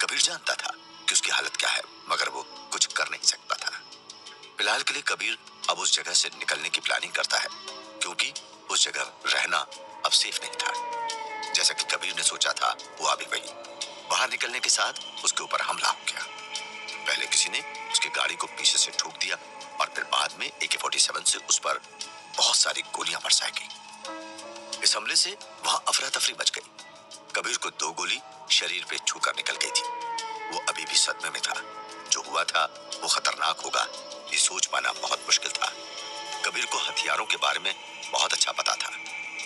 कबीर जानता था कि उसकी हालत क्या है, मगर वो कुछ कर नहीं सकता था। फिलहाल के लिए कबीर अब उस जगह से निकलने की प्लानिंग करता है क्योंकि उस जगह रहना अब सेफ नहीं था। जैसा कि कबीर ने सोचा था वो अभी वही। बाहर निकलने के साथ उसके ऊपर हमला हो गया। पहले किसी ने उसकी गाड़ी को पीछे से ठोक दिया और फिर बाद में AK-47 से उस पर बहुत सारी गोलियां बरसाई गई। इस हमले से वहां अफरा तफरी मच गई। कबीर को 2 गोली शरीर पे छूकर निकल गई थी। वो अभी भी सदमे में था। जो हुआ था वो खतरनाक होगा ये सोच पाना बहुत मुश्किल था। कबीर को हथियारों के बारे में बहुत अच्छा पता था।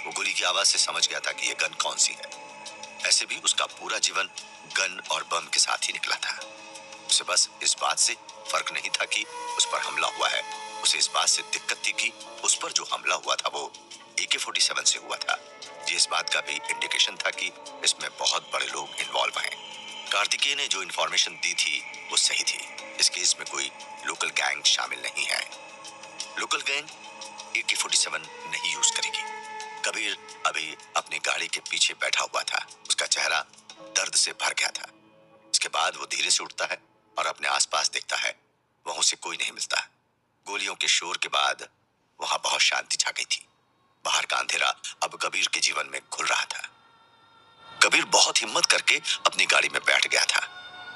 वो गोली की आवाज से समझ गया था कि ये गन कौन सी है। ऐसे भी उसका पूरा जीवन गन और बम के साथ ही निकला था। उसे बस इस बात से फर्क नहीं था कि उस पर हमला हुआ है। उसे इस बात से दिक्कत थी कि उस पर जो हमला हुआ था वो AK-47 से हुआ था। ये इस बात का भी इंडिकेशन था कि इसमें बहुत बड़े लोग इन्वॉल्व हैं। कार्तिकेय ने जो इन्फॉर्मेशन दी थी वो सही थी। इस केस में कोई लोकल गैंग शामिल नहीं है। लोकल गैंग AK-47 नहीं यूज करेगी। कबीर अभी अपनी गाड़ी के पीछे बैठा हुआ था। उसका चेहरा दर्द से भर गया था। इसके बाद वो धीरे से उठता है और अपने आसपास देखता है। वहां उसे कोई नहीं मिलता। गोलियों के शोर के बाद वहां बहुत शांति छा गई थी। बाहर का अंधेरा अब कबीर के जीवन में घुल रहा था। कबीर बहुत हिम्मत करके अपनी गाड़ी में बैठ गया था।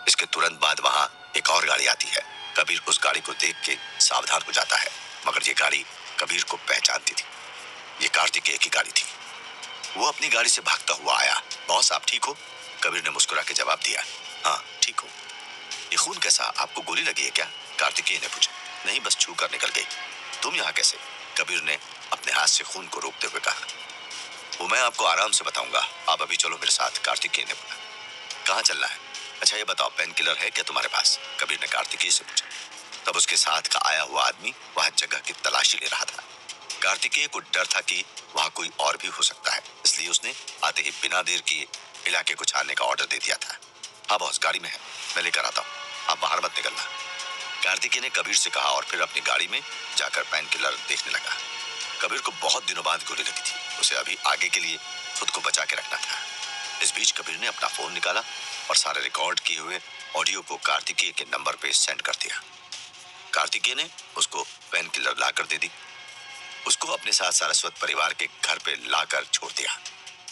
इसके तुरंत बाद वहां एक और गाड़ी आती है। कबीर उस गाड़ी को देख के सावधान हो जाता है, मगर ये गाड़ी कबीर को पहचानती थी। ये कार्तिकेय की गाड़ी थी। वो अपनी गाड़ी से भागता हुआ आया। बॉस आप ठीक हो? कबीर ने मुस्कुरा के जवाब दिया। हाँ ठीक हूँ। ये खून कैसा? आपको गोली लगी है क्या? कार्तिकेय ने पूछा। नहीं बस छू कर निकल गई। तुम यहाँ कैसे? कबीर ने अपने हाथ से खून को रोकते हुए कहा। वो मैं आपको आराम से बताऊंगा, आप अभी चलो मेरे साथ, कार्तिकेय ने बोला। कहाँ चलना है? अच्छा ये बताओ पेन किलर है क्या तुम्हारे पास? कबीर ने कार्तिकेय से पूछा। तब उसके साथ का आया हुआ आदमी वहां जगह की तलाशी ले रहा था। कार्तिकेय को डर था कि वहां कोई और भी हो सकता है, इसलिए उसने आते ही बिना देर किए इलाके को छानने का ऑर्डर दे दिया था। हाँ बॉस गाड़ी में है, मैं लेकर आता हूँ, आप बाहर मत निकलना, कार्तिकेय ने कबीर से कहा और फिर अपनी गाड़ी में जाकर पेन किलर देखने लगा। कबीर को बहुत दिनों बाद गोली लगी थी। उसे अभी आगे के लिए खुद को बचा के रखना था। इस बीच कबीर ने अपना फोन निकाला और सारे रिकॉर्ड किए हुए ऑडियो को कार्तिकेय के नंबर पे सेंड कर दिया। कार्तिकेय ने उसको पेन किलर लाकर दे दी। उसको अपने साथ सारस्वत परिवार के घर पे लाकर छोड़ दिया।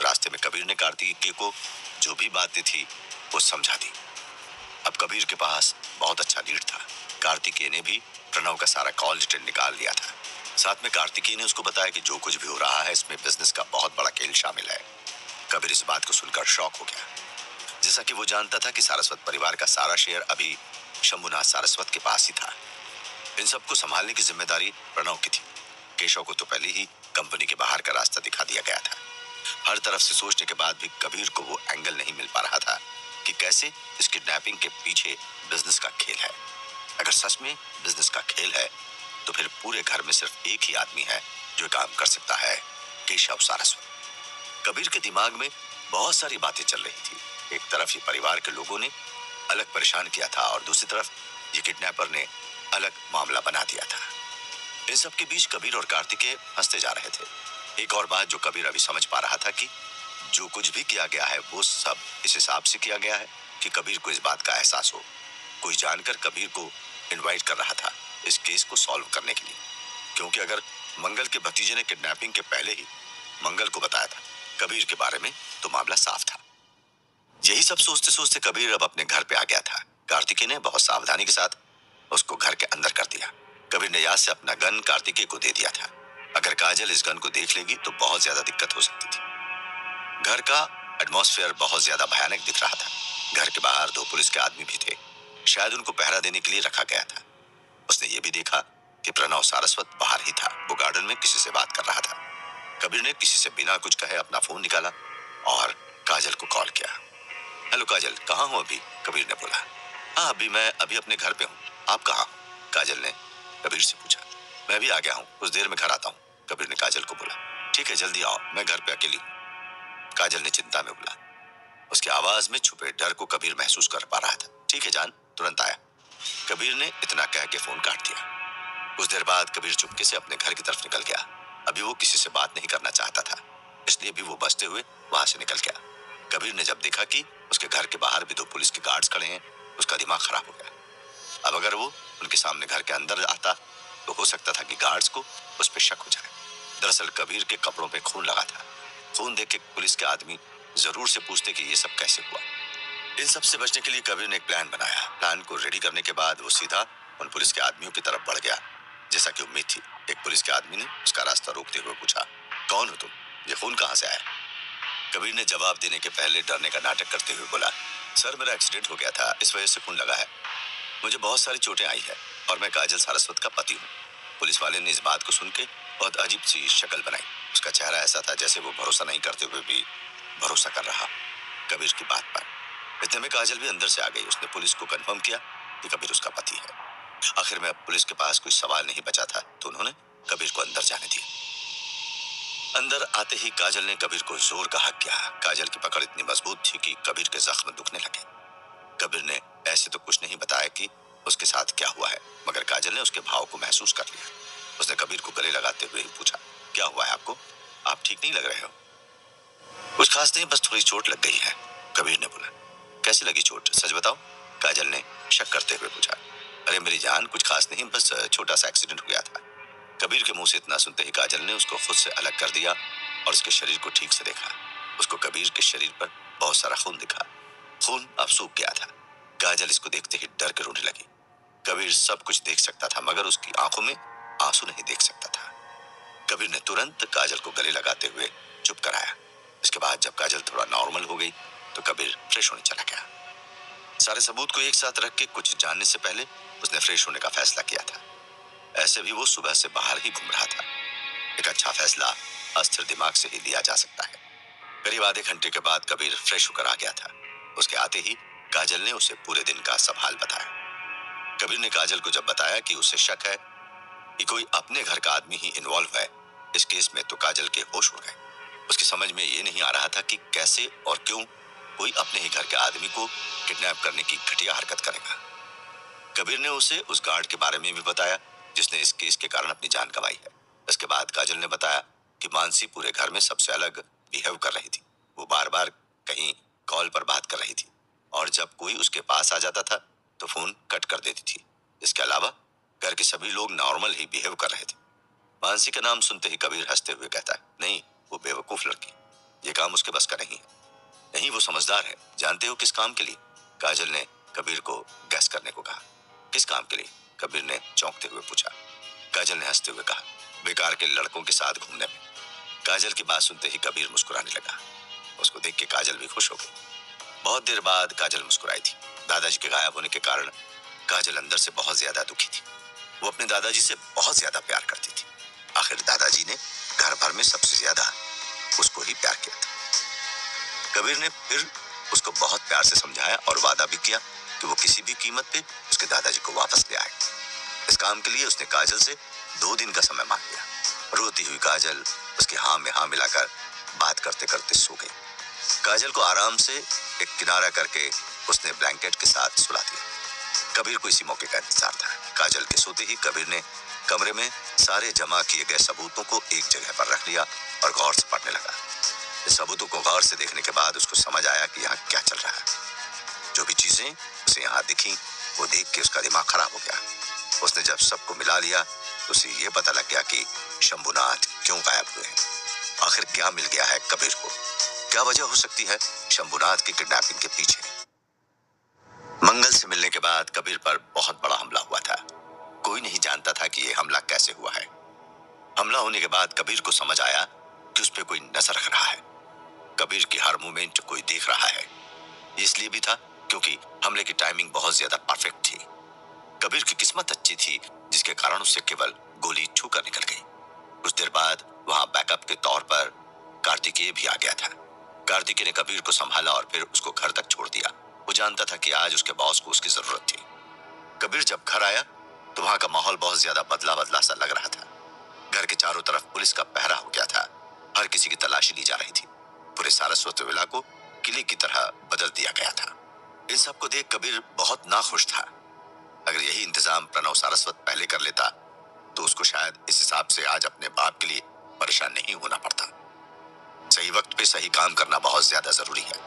रास्ते में कबीर ने कार्तिकेय को जो भी बातें थी वो समझा दी। अब कबीर के पास बहुत अच्छा लीड था। कार्तिकेय ने भी प्रणव का सारा कॉल डिटेल निकाल लिया था। साथ में कार्तिकेय ने उसको बताया कि जो कुछ भी हो रहा है इसमें बिजनेस का बहुत बड़ा खेल शामिल है। कबीर इस बात को सुनकर शॉक हो गया। जैसा कि वो जानता था कि सारस्वत परिवार का सारा शेयर अभी शंभुनाथ सारस्वत के पास ही था। इन सबको संभालने की जिम्मेदारी प्रणव की थी। केशव को तो पहले ही कंपनी के बाहर का रास्ता दिखा दिया गया था। हर तरफ से सोचने के बाद भी कबीर को वो एंगल नहीं मिल पा रहा था कि कैसे इस किडनैपिंग के पीछे बिजनेस का खेल है। अगर सच में बिजनेस का खेल है तो फिर पूरे घर में सिर्फ एक ही आदमी है जो काम कर सकता है, केशव सारस्वत। कबीर के दिमाग में बहुत सारी बातें चल रही थी। एक तरफ ये परिवार के लोगों ने अलग परेशान किया था और दूसरी तरफ ये किडनैपर ने अलग मामला बना दिया था। इन सब के बीच कबीर और कार्तिकेय हंसते जा रहे थे। एक और बात जो कबीर अभी समझ पा रहा था कि जो कुछ भी किया गया है वो सब इस हिसाब से किया गया है कि कबीर को इस बात का एहसास हो। कोई जानकर कबीर को इनवाइट कर रहा था इस केस को सॉल्व करने के लिए, क्योंकि अगर मंगल के भतीजे ने किडनैपिंग के पहले ही मंगल को बताया था कबीर के बारे में तो मामला साफ था। यही सब सोचते सोचते कबीर अब अपने घर पे आ गया था। कार्तिकेय ने बहुत सावधानी के साथ उसको घर के अंदर कर दिया। कबीर ने याद से अपना गन कार्तिकेय को दे दिया था। अगर काजल इस गन को देख लेगी तो बहुत ज्यादा दिक्कत हो सकती थी। घर का एटमॉस्फेयर बहुत ज्यादा भयानक दिख रहा था। घर के बाहर 2 पुलिस के आदमी भी थे, शायद उनको पहरा देने के लिए रखा गया था। उसने ये भी देखा कि प्रणव सारस्वत बाहर ही था, वो गार्डन में किसी से बात कर रहा था। कबीर ने किसी से बिना कुछ कहे अपना फोन निकाला और काजल को कॉल किया। हेलो काजल, कहाँ हो अभी? कबीर ने बोला। हाँ, मैं अभी अपने घर पे हूँ, आप कहाँ हो? काजल ने कबीर से पूछा। मैं भी आ गया हूँ, कुछ देर में घर आता हूँ, कबीर ने काजल को बोला। ठीक है, जल्दी आओ, मैं घर पे अकेली हूँ, काजल ने चिंता में बोला। उसकी आवाज में छुपे डर को कबीर महसूस कर पा रहा था। ठीक है जान, तुरंत आया, कबीर ने इतना कह के फोन काट दिया। कुछ देर बाद कबीर चुपके से अपने घर की तरफ निकल गया। अभी वो किसी से बात नहीं करना चाहता था, इसलिए भी वो बचते हुए वहां से निकल गया। कबीर ने जब देखा कि उसके घर के बाहर भी 2 पुलिस के गार्ड्स खड़े हैं, उसका दिमाग खराब हो गया। अब अगर वो उनके सामने घर के अंदर आता तो हो सकता था कि गार्ड्स को उस पर शक हो जाए। दरअसल कबीर के कपड़ों पे खून लगा था। खून देख के पुलिस के आदमी जरूर से पूछते कि ये सब कैसे हुआ। इन सब से बचने के लिए कबीर ने एक प्लान बनाया। प्लान को रेडी करने के बाद वो सीधा उन पुलिस के आदमियों की तरफ बढ़ गया, जैसा कि उम्मीद थी। एक पुलिस के आदमी ने उसका रास्ता रोकते हुए पूछा, कौन हो तुम? ये खून कहाँ से आया? कबीर ने जवाब देने के पहले डरने का नाटक करते हुए बोला, सर मेरा एक्सीडेंट हो गया था, इस वजह से खून लगा है। मुझे बहुत सारी चोटें आई है और मैं काजल सारस्वत का पति हूँ। पुलिस वाले ने इस बात को सुन के बहुत अजीब सी शक्ल बनाई। उसका चेहरा ऐसा था जैसे वो भरोसा नहीं करते हुए भी भरोसा कर रहा कबीर की बात पर। इतने में काजल भी अंदर से आ गई। उसने पुलिस को कंफर्म किया कि कबीर उसका पति है। आखिर में अब पुलिस के पास कोई सवाल नहीं बचा था तो उन्होंने कबीर को अंदर जाने दिया। अंदर आते ही काजल ने कबीर को जोर का हक किया। काजल की पकड़ इतनी मजबूत थी कि कबीर के जख्म दुखने लगे। कबीर ने ऐसे तो कुछ नहीं बताया कि उसके साथ क्या हुआ है, मगर काजल ने उसके भाव को महसूस कर लिया। उसने कबीर को गले लगाते हुए पूछा, क्या हुआ है आपको? आप ठीक नहीं लग रहे हो। कुछ खास नहीं, बस थोड़ी चोट लग गई है, कबीर ने बोला। कैसी लगी चोट, सच बताओ, काजल ने शक करते हुए पूछा। अरे मेरी जान, कुछ खास नहीं, बस छोटा सा एक्सीडेंट हो गया था। कबीर के मुंह से इतना सुनते ही काजल ने उसको खुद से अलग कर दिया और उसके शरीर को ठीक से देखा। उसको कबीर के शरीर पर बहुत सारा खून दिखा। खून अब सूख गया था। काजल इसको देखते ही डर के रोने लगी। कबीर सब कुछ देख सकता था मगर उसकी आंखों में आंसू नहीं देख सकता था। कबीर ने तुरंत काजल को गले लगाते हुए चुप कराया। इसके बाद जब काजल थोड़ा नॉर्मल हो गई तो कबीर फ्रेश होने चला गया। सारे सबूत को एक साथ रख के कुछ जानने से पहले उसने फ्रेश होने का फैसला किया था। ऐसे भी वो सुबह से बाहर ही घूम रहा था। एक अच्छा फैसला अस्थिर दिमाग से ही लिया जा सकता है। करीब आधे घंटे के बाद कबीर फ्रेश होकर आ गया था। उसके आते ही काजल ने उसे पूरे दिन का सब हाल बताया। कबीर ने काजल को जब बताया कि उसे शक है कि कोई अपने घर का आदमी ही इन्वॉल्व है इस केस में, तो काजल के होश उड़ गए। उसकी समझ में ये नहीं आ रहा था कि कैसे और क्यों कोई अपने ही घर के आदमी को किडनैप करने की घटिया हरकत करेगा। कबीर ने उसे उस गार्ड के बारे में भी बताया जिसने इस केस के कारण अपनी जान गंवाई है। इसके बाद काजल ने बताया कि मानसी पूरे घर में सबसे अलग बिहेव कर रही थी। वो बार बार कहीं कॉल पर बात कर रही थी और जब कोई उसके पास आ जाता था तो फोन कट कर देती थी। इसके अलावा घर के सभी लोग नॉर्मल ही बिहेव कर रहे थे। मानसी का नाम सुनते ही कबीर हंसते हुए कहता है, नहीं, वो बेवकूफ लड़की, ये काम उसके बस का नहीं है। नहीं, वो समझदार है। जानते हो किस काम के लिए? काजल ने कबीर को गैस करने को कहा। किस काम के लिए? कबीर ने चौंकते हुए पूछा। काजल ने हंसते हुए कहा, बेकार के लड़कों के साथ घूमने में। काजल की बात सुनते ही कबीर मुस्कुराने लगा। उसको देख के काजल भी खुश हो गई। बहुत देर बाद काजल मुस्कुराई थी। दादाजी के गायब होने के कारण काजल अंदर से बहुत ज्यादा दुखी थी। वो अपने दादाजी से बहुत ज्यादा प्यार करती थी। आखिर दादाजी ने घर भर में सबसे ज्यादा उसको ही प्यार किया था। कबीर ने फिर उसको बहुत प्यार से समझाया और वादा भी किया कि वो किसी भी कीमत पे उसके दादाजी को वापस ले आए। इस काम के लिए उसने काजल से 2 दिन का समय मांग लिया। रोती हुई काजल उसके हाँ में हाँ मिलाकर बात करते करते सो गई। काजल को आराम से एक किनारा करके उसने ब्लैंकेट के साथ सुला दिया। कबीर को इसी मौके का इंतजार था। काजल के सोते ही कबीर ने कमरे में सारे जमा किए गए सबूतों को एक जगह पर रख लिया और गौर से पढ़ने लगा। इस सबूतों को गौर से देखने के बाद उसको समझ आया कि यहाँ क्या चल रहा है। जो भी चीजें उसे यहाँ दिखी वो देख के उसका दिमाग खराब हो गया। उसने जब सबको मिला लिया तो उसे ये पता लग गया कि शंभुनाथ क्यों गायब हुए हैं। आखिर क्या मिल गया है कबीर को? क्या वजह हो सकती है शंभुनाथ की किडनैपिंग के पीछे? मंगल से मिलने के बाद कबीर पर बहुत बड़ा हमला हुआ था। कोई नहीं जानता था कि यह हमला कैसे हुआ है। हमला होने के बाद कबीर को समझ आया कि उस पर कोई नजर रख रहा है। कबीर की हर मूवमेंट कोई देख रहा है। इसलिए भी था क्योंकि हमले की टाइमिंग बहुत ज्यादा परफेक्ट थी। कबीर की किस्मत अच्छी थी, जिसके कारण उससे केवल गोली छू कर निकल गई। कुछ देर बाद वहां बैकअप के तौर पर कार्तिकेय भी आ गया था। कार्तिकेय ने कबीर को संभाला और फिर उसको घर तक छोड़ दिया। वो जानता था कि आज उसके बॉस को उसकी जरूरत थी। कबीर जब घर आया तो वहां का माहौल बहुत ज्यादा बदला बदला सा लग रहा था। घर के चारों तरफ पुलिस का पहरा हो गया था। हर किसी की तलाशी ली जा रही थी। पूरे सारस्वत विला को किले की तरह बदल दिया गया था। इन सबको देख कबीर बहुत नाखुश था। अगर यही इंतजाम प्रणव सारस्वत पहले कर लेता तो उसको शायद इस हिसाब से आज अपने बाप के लिए परेशान नहीं होना पड़ता। सही वक्त पे सही काम करना बहुत ज्यादा जरूरी है।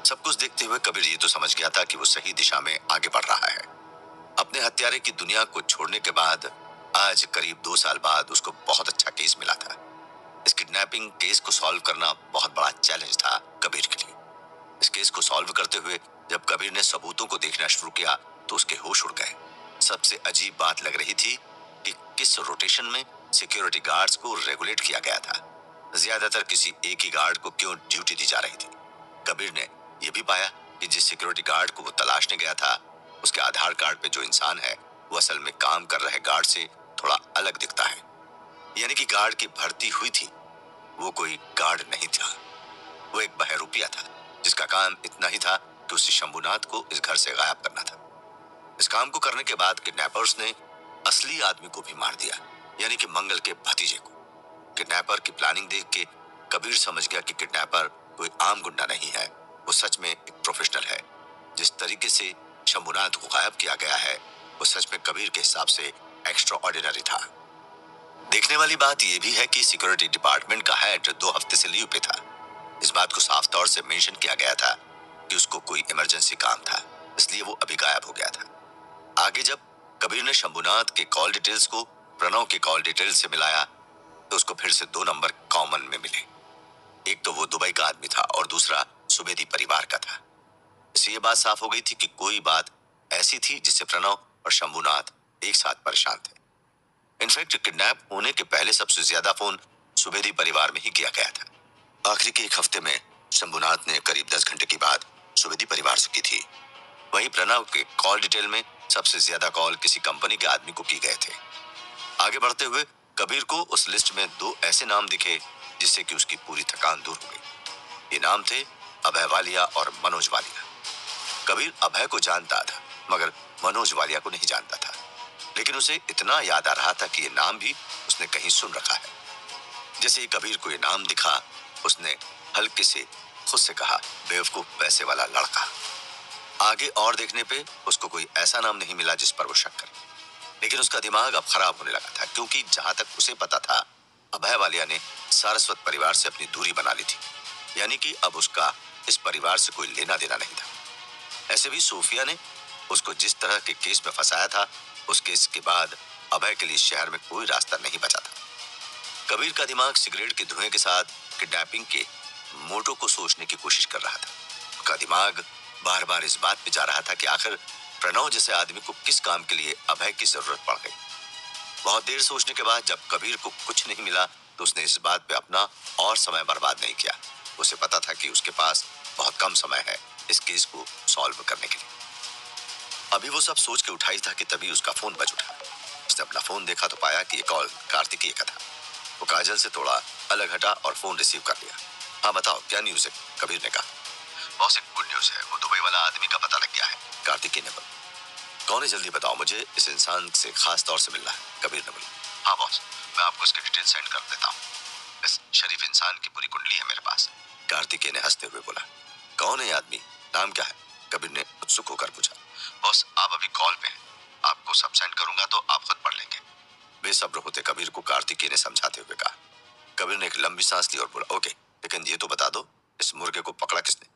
सब कुछ देखते हुए कबीर ये तो समझ गया था कि वो सही दिशा में आगे बढ़ रहा है। अपने हत्यारे की दुनिया को छोड़ने के बाद आज करीब 2 साल बाद उसको बहुत अच्छा केस मिला था। इस किडनैपिंग केस को सॉल्व करना बहुत बड़ा चैलेंज था कबीर के लिए। इस केस को सॉल्व करते हुए जब कबीर ने सबूतों को देखना शुरू किया तो उसके होश उड़ गए। सबसे अजीब बात लग रही थी कि किस रोटेशन में सिक्योरिटी गार्ड्स को रेगुलेट किया गया था। ज्यादातर किसी एक ही गार्ड को क्यों ड्यूटी दी जा रही थी। कबीर ने यह भी पाया कि जिस सिक्योरिटी गार्ड को वो तलाशने गया था उसके आधार कार्ड पे जो इंसान है वो असल में काम कर रहे गार्ड से थोड़ा अलग दिखता है। यानी कि गार्ड की भर्ती हुई थी, वो कोई गार्ड नहीं था। वो एक बहरूपिया था जिसका काम इतना ही था कि उसे शंभुनाथ को इस घर से गायब करना था। इस काम को करने के बाद किडनैपर्स ने असली आदमी को भी मार दिया, यानी कि मंगल के भतीजे को। किडनैपर की प्लानिंग देख के कबीर समझ गया कि किडनैपर कोई आम गुंडा नहीं है, वो सच में एक प्रोफेशनल है। जिस तरीके से शंभुनाथ को गायब किया गया है वो सच में कबीर के हिसाब से एक्स्ट्रा ऑर्डिनरी था। देखने वाली बात यह भी है कि सिक्योरिटी डिपार्टमेंट का हेड 2 हफ्ते से लीव पे था। इस बात को साफ तौर से मेंशन किया गया था कि उसको कोई इमरजेंसी काम था, इसलिए वो अभी गायब हो गया था। आगे जब कबीर ने शंभुनाथ के कॉल डिटेल्स को प्रणव के कॉल डिटेल्स से मिलाया तो उसको फिर से 2 नंबर कॉमन में मिले। एक तो वो दुबई का आदमी था और दूसरा सुबेदी परिवार का था। इससे ये बात साफ हो गई थी कि कोई बात ऐसी थी जिससे प्रणव और शंभुनाथ एक साथ परेशान थे। इनफैक्ट किडनैप होने के पहले सबसे ज्यादा फोन सुबेदी परिवार में ही किया गया था। आखिरी के 1 हफ्ते में शंभुनाथ ने करीब 10 घंटे की बात सुबेदी परिवार से की थी। वहीं प्रणव के कॉल डिटेल में सबसे ज्यादा कॉल किसी कंपनी के आदमी को की गए थे। आगे बढ़ते हुए कबीर को उस लिस्ट में 2 ऐसे नाम दिखे जिससे कि उसकी पूरी थकान दूर हो गई। ये नाम थे अभय वालिया और मनोज वालिया। कबीर अभय को जानता था मगर मनोज वालिया को नहीं जानता था, लेकिन उसे इतना याद आ रहा था कि ये नाम भी उसने कहीं सुन रखा है। जैसे ही कबीर को ये नाम दिखा उसने हल्के से खुद से कहा, बेवकूफ पैसे वाला लड़का। आगे और देखने पे उसको कोई ऐसा नाम नहीं मिला जिस पर वो शक करे, लेकिन उसका दिमाग अब खराब होने लगा था क्योंकि जहां तक उसे पता था अभय वालिया ने सारस्वत परिवार से अपनी दूरी बना ली थी, यानी कि अब उसका इस परिवार से कोई लेना देना नहीं था। ऐसे भी सोफिया ने उसको जिस तरह के केस में फंसाया था उस केस के बाद अभय के लिए शहर में कोई रास्ता नहीं बचा था। कबीर का दिमाग सिगरेट के धुएं के साथ किडनैपिंग के मोटो को सोचने की कोशिश कर रहा था। उसका दिमाग बार बार इस बात पे जा रहा था कि आखिर प्रणव जैसे आदमी को किस काम के लिए अभय की जरूरत पड़ गई। बहुत देर सोचने के बाद जब कबीर को कुछ नहीं मिला तो उसने इस बात पे अपना और समय बर्बाद नहीं किया। उसे पता था कि उसके पास बहुत कम समय है इस केस को सॉल्व करने के लिए। अभी वो सब सोच के उठाई था कि तभी उसका फोन बज उठा। उसने अपना फोन देखा तो पाया कि ये कॉल कार्तिकेय का था। वो काजल से थोड़ा अलग हटा और फोन रिसीव कर लिया। हाँ बताओ क्या न्यूज है, कबीर ने कहा। बॉस एक गुड न्यूज है, वो दुबई वाला आदमी का पता लग गया है, कार्तिकेय ने बोला। कौन है जल्दी बताओ, मुझे इस इंसान से खास तौर से मिलना है, कबीर ने बोला। हाँ बॉस, मैं आपको इसकी डिटेल सेंड कर देता हूँ। इस शरीफ इंसान की पूरी कुंडली है मेरे पास, कार्तिकेय ने हंसते हुए बोला। कौन है ये आदमी, नाम क्या है, कबीर ने उत्सुक होकर पूछा। बॉस आप अभी कॉल पे हैं, आपको सब सेंड करूंगा तो आप खुद पढ़ लेंगे, बेसब्र होते कबीर को कार्तिकेय ने समझाते हुए कहा। कबीर ने एक लंबी सांस ली और बोला, ओके लेकिन ये तो बता दो इस मुर्गे को पकड़ा किसने।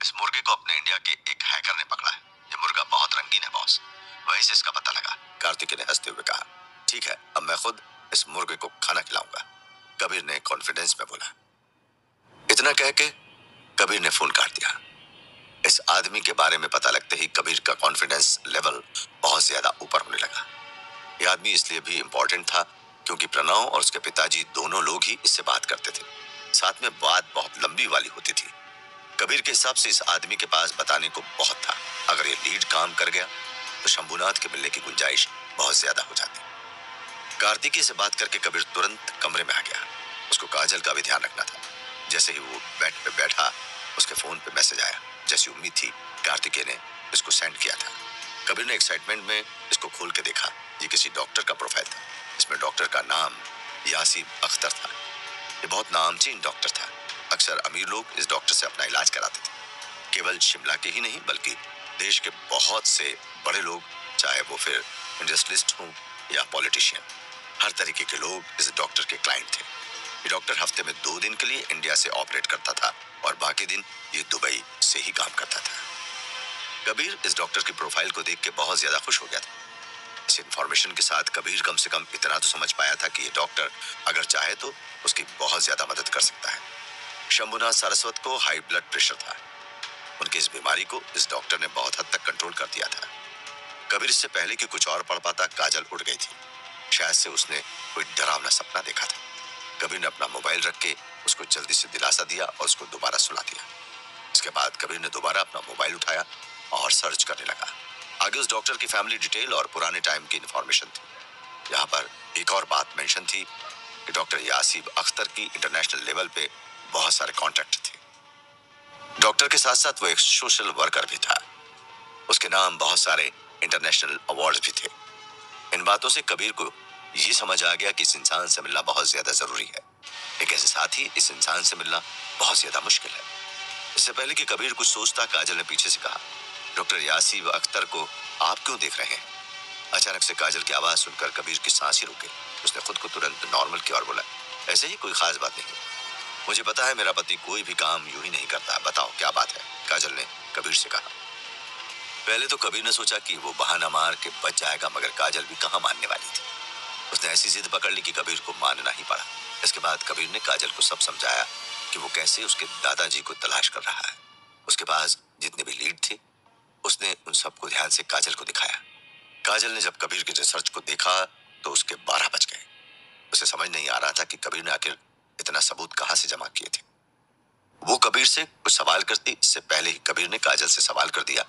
इस मुर्गे को अपने इंडिया के एक हैकर ने पकड़ा है। ये मुर्गा बहुत रंगीन है बॉस, वहीं से इसका पता लगा, कार्तिकेय ने हंसते हुए कहा। ठीक है, अब मैं खुद इस मुर्गे को खाना खिलाऊंगा, कबीर ने कॉन्फिडेंस में बोला। इतना कह के कबीर ने फोन काट दिया। इस आदमी के बारे में पता लगते ही कबीर का कॉन्फिडेंस लेवल बहुत ज्यादा ऊपर होने लगा। यह आदमी इसलिए भी इम्पोर्टेंट था क्योंकि प्रणव और उसके पिताजी दोनों लोग ही इससे बात करते थे। साथ में बात बहुत लंबी वाली होती थी। कबीर के हिसाब से इस आदमी के पास बताने को बहुत था। अगर ये लीड काम कर गया तो शंभुनाथ के मिलने की गुंजाइश बहुत ज्यादा हो जाती। कार्तिकी से बात करके कबीर तुरंत कमरे में आ गया। उसको काजल का भी ध्यान रखना था। जैसे ही वो बेड पे बैठा, उसके फोन पे मैसेज आया। जैसी उम्मीद थी, कार्तिकेय ने इसको सेंड किया था। कबीर ने एक्साइटमेंट में इसको खोल के देखा। ये किसी डॉक्टर का प्रोफाइल था। इसमें डॉक्टर का नाम यासीब अख्तर था। ये बहुत नामचीन डॉक्टर था। अक्सर अमीर लोग इस डॉक्टर से अपना इलाज कराते थे। केवल शिमला के ही नहीं, बल्कि देश के बहुत से बड़े लोग, चाहे वो फिर इंडस्ट्रियलिस्ट हों या पॉलिटिशियन, हर तरीके के लोग इस डॉक्टर के क्लाइंट थे। ये डॉक्टर हफ्ते में 2 दिन के लिए इंडिया से ऑपरेट करता था और बाकी दिन ये दुबई से ही काम करता था। कबीर इस डॉक्टर की प्रोफाइल को देख के बहुत ज्यादा खुश हो गया था। इस इंफॉर्मेशन के साथ कबीर कम से कम इतना तो समझ पाया था कि ये डॉक्टर अगर चाहे तो उसकी बहुत ज्यादा मदद कर सकता है। शंभुनाथ सारस्वत को हाई ब्लड प्रेशर था। उनकी इस बीमारी को इस डॉक्टर ने बहुत हद तक कंट्रोल कर दिया था। कबीर इससे पहले कि कुछ और पढ़ पाता, काजल उठ गई थी। शायद से उसने कोई डरावना सपना देखा था। कबीर ने अपना मोबाइल रख के उसको जल्दी से दिलासा दिया और उसको दोबारा सुला दिया। इसके बाद कबीर ने दोबारा अपना मोबाइल उठाया और सर्च करने लगा। आगे उस डॉक्टर की फैमिली डिटेल और पुराने टाइम की इंफॉर्मेशन थी। यहाँ पर एक और बात मेंशन थी कि डॉक्टर यासीब अख्तर की इंटरनेशनल लेवल पे बहुत सारे कॉन्टैक्ट थे। डॉक्टर के साथ साथ वो एक सोशल वर्कर भी था। उसके नाम बहुत सारे इंटरनेशनल अवार्ड्स भी थे। इन बातों से कबीर को ये समझ आ गया कि इस इंसान से मिलना बहुत ज्यादा जरूरी है। एक ऐसे साथी, इस इंसान से मिलना बहुत ज्यादा मुश्किल है। इससे पहले कि कबीर कुछ सोचता, काजल ने पीछे से कहा, डॉक्टर यासीब अख्तर को आप क्यों देख रहे हैं? अचानक से काजल की आवाज सुनकर कबीर की सांस ही रुक गई। उसने खुद को तुरंत नॉर्मल किया और बोला, ऐसे ही, कोई खास बात नहीं। मुझे पता है मेरा पति कोई भी काम यूं ही नहीं करता। बताओ क्या बात है? काजल ने कबीर से कहा। पहले तो कबीर ने सोचा कि वो बहाना मार के बच जाएगा, मगर काजल भी कहाँ मानने वाली थी। उसने ऐसी जिद पकड़ ली कि कबीर को मानना ही पड़ा। इसके बाद कबीर ने काजल को सब समझाया कि वो कैसे उसके दादाजी को तलाश कर रहा है। उसके पास जितने भी लीड थे, उसने उन सबको ध्यान से काजल को दिखाया। काजल ने जब कबीर की रिसर्च को देखा तो उसके 12 बज गए। उसे समझ नहीं आ रहा था कि कबीर ने आखिर इतना सबूत कहां से जमा किए थे। वो कबीर से कुछ सवाल करती, इससे पहले ही कबीर ने काजल से सवाल कर दिया,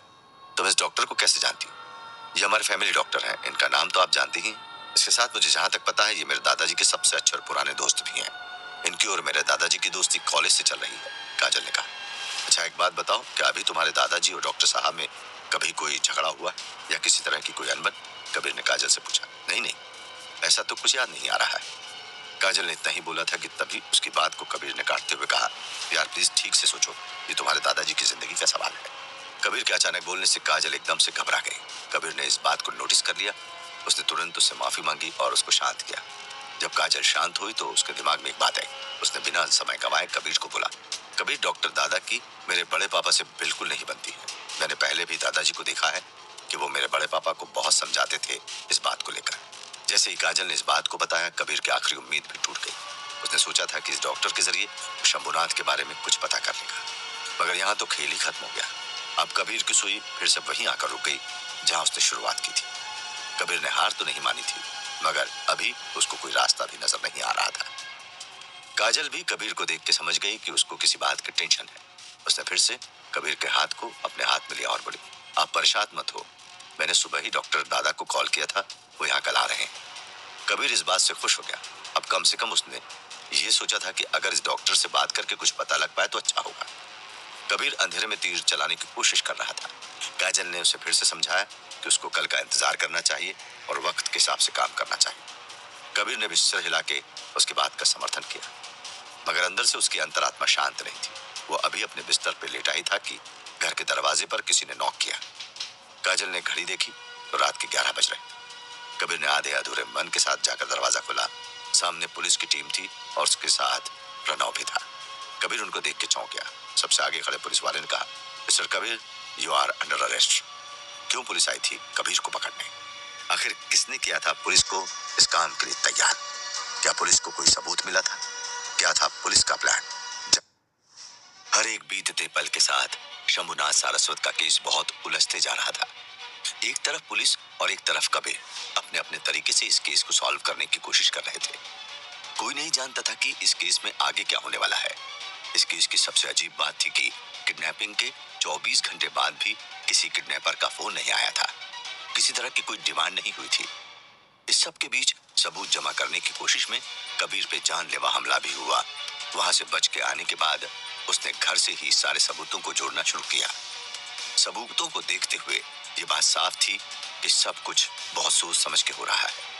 तुम इस डॉक्टर को कैसे जानती हो? ये हमारे फैमिली डॉक्टर हैं, इनका नाम तो आप जानती ही हैं। इसके साथ मुझे जहां तक पता है, ये मेरे दादाजी के सबसे अच्छे और पुराने दोस्त भी हैं। इनकी और मेरे दादाजी की दोस्ती कॉलेज से चल रही है, काजल ने कहा। अच्छा, एक बात बताओ, क्या अभी तुम्हारे दादाजी और डॉक्टर साहब में कभी कोई झगड़ा हुआ या किसी तरह की कोई अनबन? कबीर ने काजल से पूछा। नहीं नहीं, ऐसा तो कुछ याद नहीं आ रहा है। काजल ने इतना ही बोला था कि तभी उसकी बात को कबीर ने काटते हुए कहा, यार प्लीज ठीक से सोचो, ये तुम्हारे दादाजी की जिंदगी का सवाल है। कबीर के अचानक बोलने से काजल एकदम से घबरा गई। कबीर ने इस बात को नोटिस कर लिया। उसने तुरंत उससे माफी मांगी और उसको शांत किया। जब काजल शांत हुई तो उसके दिमाग में एक बात आई। उसने बिना समय गंवाए कबीर को बोला, कबीर, डॉक्टर दादा की मेरे बड़े पापा से बिल्कुल नहीं बनती है। मैंने पहले भी दादाजी को देखा है कि वो मेरे बड़े पापा को बहुत समझाते थे इस बात को लेकर। जैसे ही काजल ने इस बात को बताया, कबीर की आखिरी उम्मीद भी टूट गई। उसने सोचा था कि इस डॉक्टर के जरिए शंभुनाथ के बारे में कुछ पता कर लेगा, मगर यहाँ तो खेल ही खत्म हो गया। अब कबीर की सुई फिर से वहीं आकर रुक गई जहां उसने शुरुआत की थी। कबीर ने हार तो नहीं मानी थी, मगर अभी उसको कोई रास्ता भी नजर नहीं आ रहा था। काजल भी कबीर को देख के समझ गई कि उसको किसी बात की टेंशन है। उसने फिर से कबीर के हाथ को अपने हाथ में लिया और बोली, आप परेशान मत हो, मैंने सुबह ही डॉक्टर दादा को कॉल किया था, वो यहाँ कल आ रहे हैं। कबीर इस बात से खुश हो गया। अब कम से कम उसने ये सोचा था कि अगर इस डॉक्टर से बात करके कुछ पता लग पाए तो अच्छा होगा। कबीर अंधेरे में तीर चलाने की कोशिश कर रहा था। काजल ने उसे फिर से समझाया कि उसको कल का इंतजार करना चाहिए और वक्त के हिसाब से काम करना चाहिए। कबीर ने भी सिर हिला के उसकी बात का समर्थन किया, मगर अंदर से उसकी अंतरात्मा शांत नहीं थी। वो अभी अपने बिस्तर पर लेटा ही था कि घर के दरवाजे पर किसी ने नॉक किया। काजल ने घड़ी देखी तो रात के 11 बज रहे। कबीर ने आधे अधूरे मन के साथ जाकर दरवाजा खोला। सामने पुलिस की टीम थी और उसके साथ प्रणव भी था। कबीर उनको देख के चौंक गया। सबसे आगे खड़े पुलिस वाले ने कहा, mister Kabir, you are under arrest. क्यों पुलिस आई थी कबीर को पकड़ने? आखिर किसने किया था पुलिस को इस काम के लिए तैयार? क्या पुलिस को कोई सबूत मिला था? क्या था पुलिस का प्लान? हर एक बीतते पल के साथ शंभुनाथ सारस्वत का केस बहुत उलझते जा रहा था। एक तरफ पुलिस और एक तरफ कबीर अपने अपने तरीके से इस केस को सॉल्व करने की कोशिश कर रहे थे। कोई नहीं जानता था कि इस केस में आगे क्या होने वाला है। इस केस की सबसे अजीब बात थी कि किडनैपिंग के 24 घंटे बाद भी किसी किडनैपर का फोन नहीं आया था। किसी तरह की कोई डिमांड नहीं हुई थी। इस सब के बीच सबूत जमा करने की कोशिश में कबीर पे जानलेवा हमला भी हुआ। वहां से बच के आने के बाद उसने घर से ही सारे सबूतों को जोड़ना शुरू किया। सबूतों को देखते हुए ये बात साफ थी कि सब कुछ बहुत सोच समझ के हो रहा है।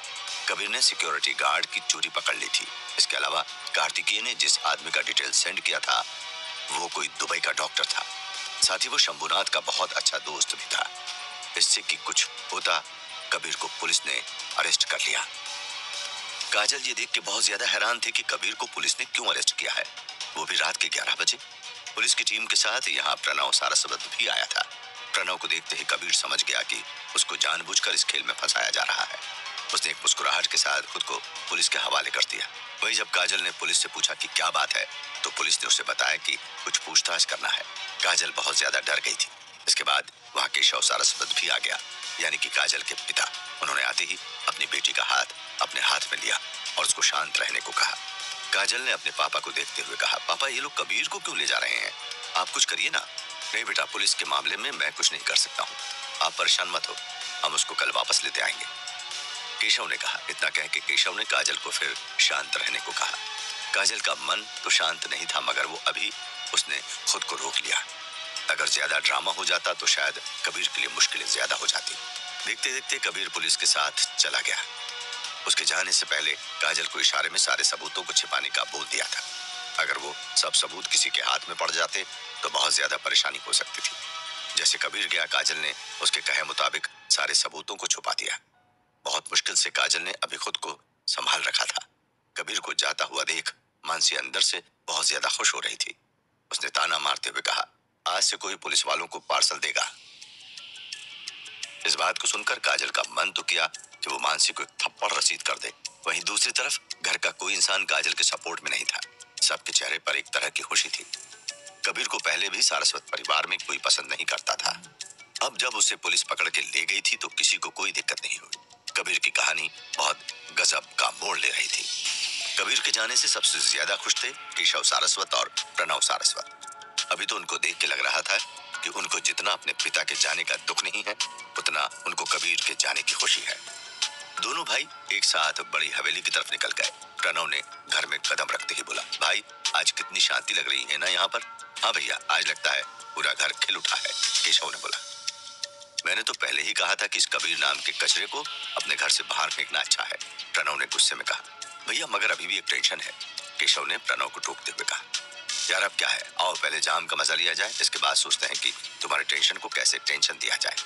कबीर ने सिक्योरिटी गार्ड की चोरी पकड़ ली थी। इसके अलावा कार्तिकेय ने जिस आदमी का डिटेल सेंड किया था वो कोई दुबई का डॉक्टर था। साथ ही वो शंभुनाथ का बहुत अच्छा दोस्त भी था। इससे कि कुछ होता, कबीर को पुलिस ने अरेस्ट कर लिया। काजल ये देख के बहुत ज्यादा हैरान थे कि कबीर को पुलिस ने क्यों अरेस्ट किया है, वो भी रात के 11 बजे। पुलिस की टीम के साथ यहाँ प्रणव सारस्वत भी आया था। प्रणव को देखते ही कबीर समझ गया कि उसको जानबूझकर इस खेल में फंसाया जा रहा है। उसने एक मुस्कुराहट के साथ खुद को पुलिस के हवाले कर दिया। वही जब काजल ने पुलिस से पूछा कि क्या बात है, तो पुलिस ने उसे बताया कि कुछ पूछताछ करना है। काजल बहुत ज्यादा डर गई थी। इसके बाद वहाँ केशव सारस्वत भी आ गया, यानी कि काजल के पिता। उन्होंने आते ही अपनी बेटी का हाथ अपने हाथ में लिया और उसको शांत रहने को कहा। काजल ने अपने पापा को देखते हुए कहा, पापा ये लोग कबीर को क्यों ले जा रहे हैं, आप कुछ करिए ना। नहीं बेटा, पुलिस के मामले में मैं कुछ नहीं कर सकता हूँ, आप परेशान मत हो, हम उसको कल वापस लेते आएंगे, केशव ने कहा। इतना कह के केशव ने काजल को फिर शांत रहने को कहा। काजल का मन तो शांत नहीं था, मगर वो अभी उसने खुद को रोक लिया। अगर ज्यादा ड्रामा हो जाता तो शायद कबीर के लिए मुश्किलें ज्यादा हो जाती। देखते देखते कबीर पुलिस के साथ चला गया। उसके जाने से पहले काजल को इशारे में सारे सबूतों को छिपाने का बोल दिया था। अगर वो सब सबूत किसी के हाथ में पड़ जाते तो बहुत ज्यादा परेशानी हो सकती थी। जैसे कबीर गया, काजल ने उसके कहे मुताबिक सारे सबूतों को छुपा दिया। बहुत मुश्किल से काजल ने अभी खुद को संभाल रखा था। कबीर को जाता हुआ देख मानसी अंदर से बहुत ज्यादा खुश हो रही थी। उसने ताना मारते हुए कहा, आज से कोई पुलिस वालों को पार्सल देगा। इस बात को सुनकर काजल का मन तो किया कि वो मानसी को एक थप्पड़ रसीद कर दे। वहीं दूसरी तरफ घर का कोई इंसान काजल के सपोर्ट में नहीं था। सबके चेहरे पर एक तरह की खुशी थी। कबीर को पहले भी सारस्वत परिवार में कोई पसंद नहीं करता था। अब जब उसे पुलिस पकड़ के ले गई थी तो किसी को कोई दिक्कत नहीं हुई। कबीर की कहानी बहुत गजब का मोड़ ले रही थी। कबीर के जाने से सबसे ज्यादा खुश थे केशव सारस्वत और प्रणव सारस्वत। अभी तो उनको देख के लग रहा था कि उनको जितना अपने पिता के जाने का दुख नहीं है, उतना उनको कबीर के जाने की खुशी है। दोनों भाई एक साथ बड़ी हवेली की तरफ निकल गए। प्रणव ने घर में कदम रखते ही बोला, भाई आज कितनी शांति लग रही है ना यहाँ पर। हाँ भैया, आज लगता है पूरा घर खिल उठा है, केशव ने बोला। मैंने तो पहले ही कहा था कि इस कबीर नाम के कचरे को अपने घर से बाहर फेंकना अच्छा है, प्रणव ने गुस्से में कहा। भैया मगर अभी भी एक टेंशन है, केशव ने प्रणव को टोकते हुए कहा। यार अब क्या है, आओ पहले जाम का मजा लिया जाए, इसके बाद सोचते हैं कि तुम्हारे टेंशन को कैसे टेंशन दिया जाए।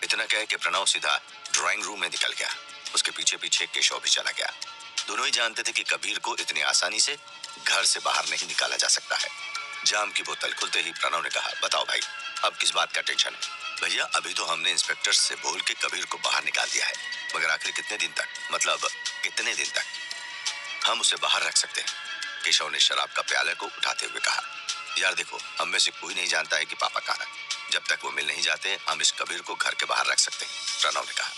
इतना कह के प्रणव सीधा ड्राइंग रूम में निकल गया। उसके पीछे पीछे केशव भी चला गया। दोनों ही जानते थे कि कबीर को इतनी आसानी से घर से बाहर नहीं निकाला जा सकता है। जाम की बोतल खुलते ही प्रणव ने कहा, बताओ भाई अब किस बात का टेंशन है। भैया अभी तो हमने इंस्पेक्टर से बोल के कबीर को बाहर निकाल दिया है, मगर आखिर कितने दिन तक, मतलब कितने दिन तक हम उसे बाहर रख सकते हैं, केशव ने शराब का प्याले को उठाते हुए कहा। यार देखो, हम में से कोई नहीं जानता है कि पापा कहाँ है। जब तक वो मिल नहीं जाते हम इस कबीर को घर के बाहर रख सकते हैं, प्रणव ने कहा।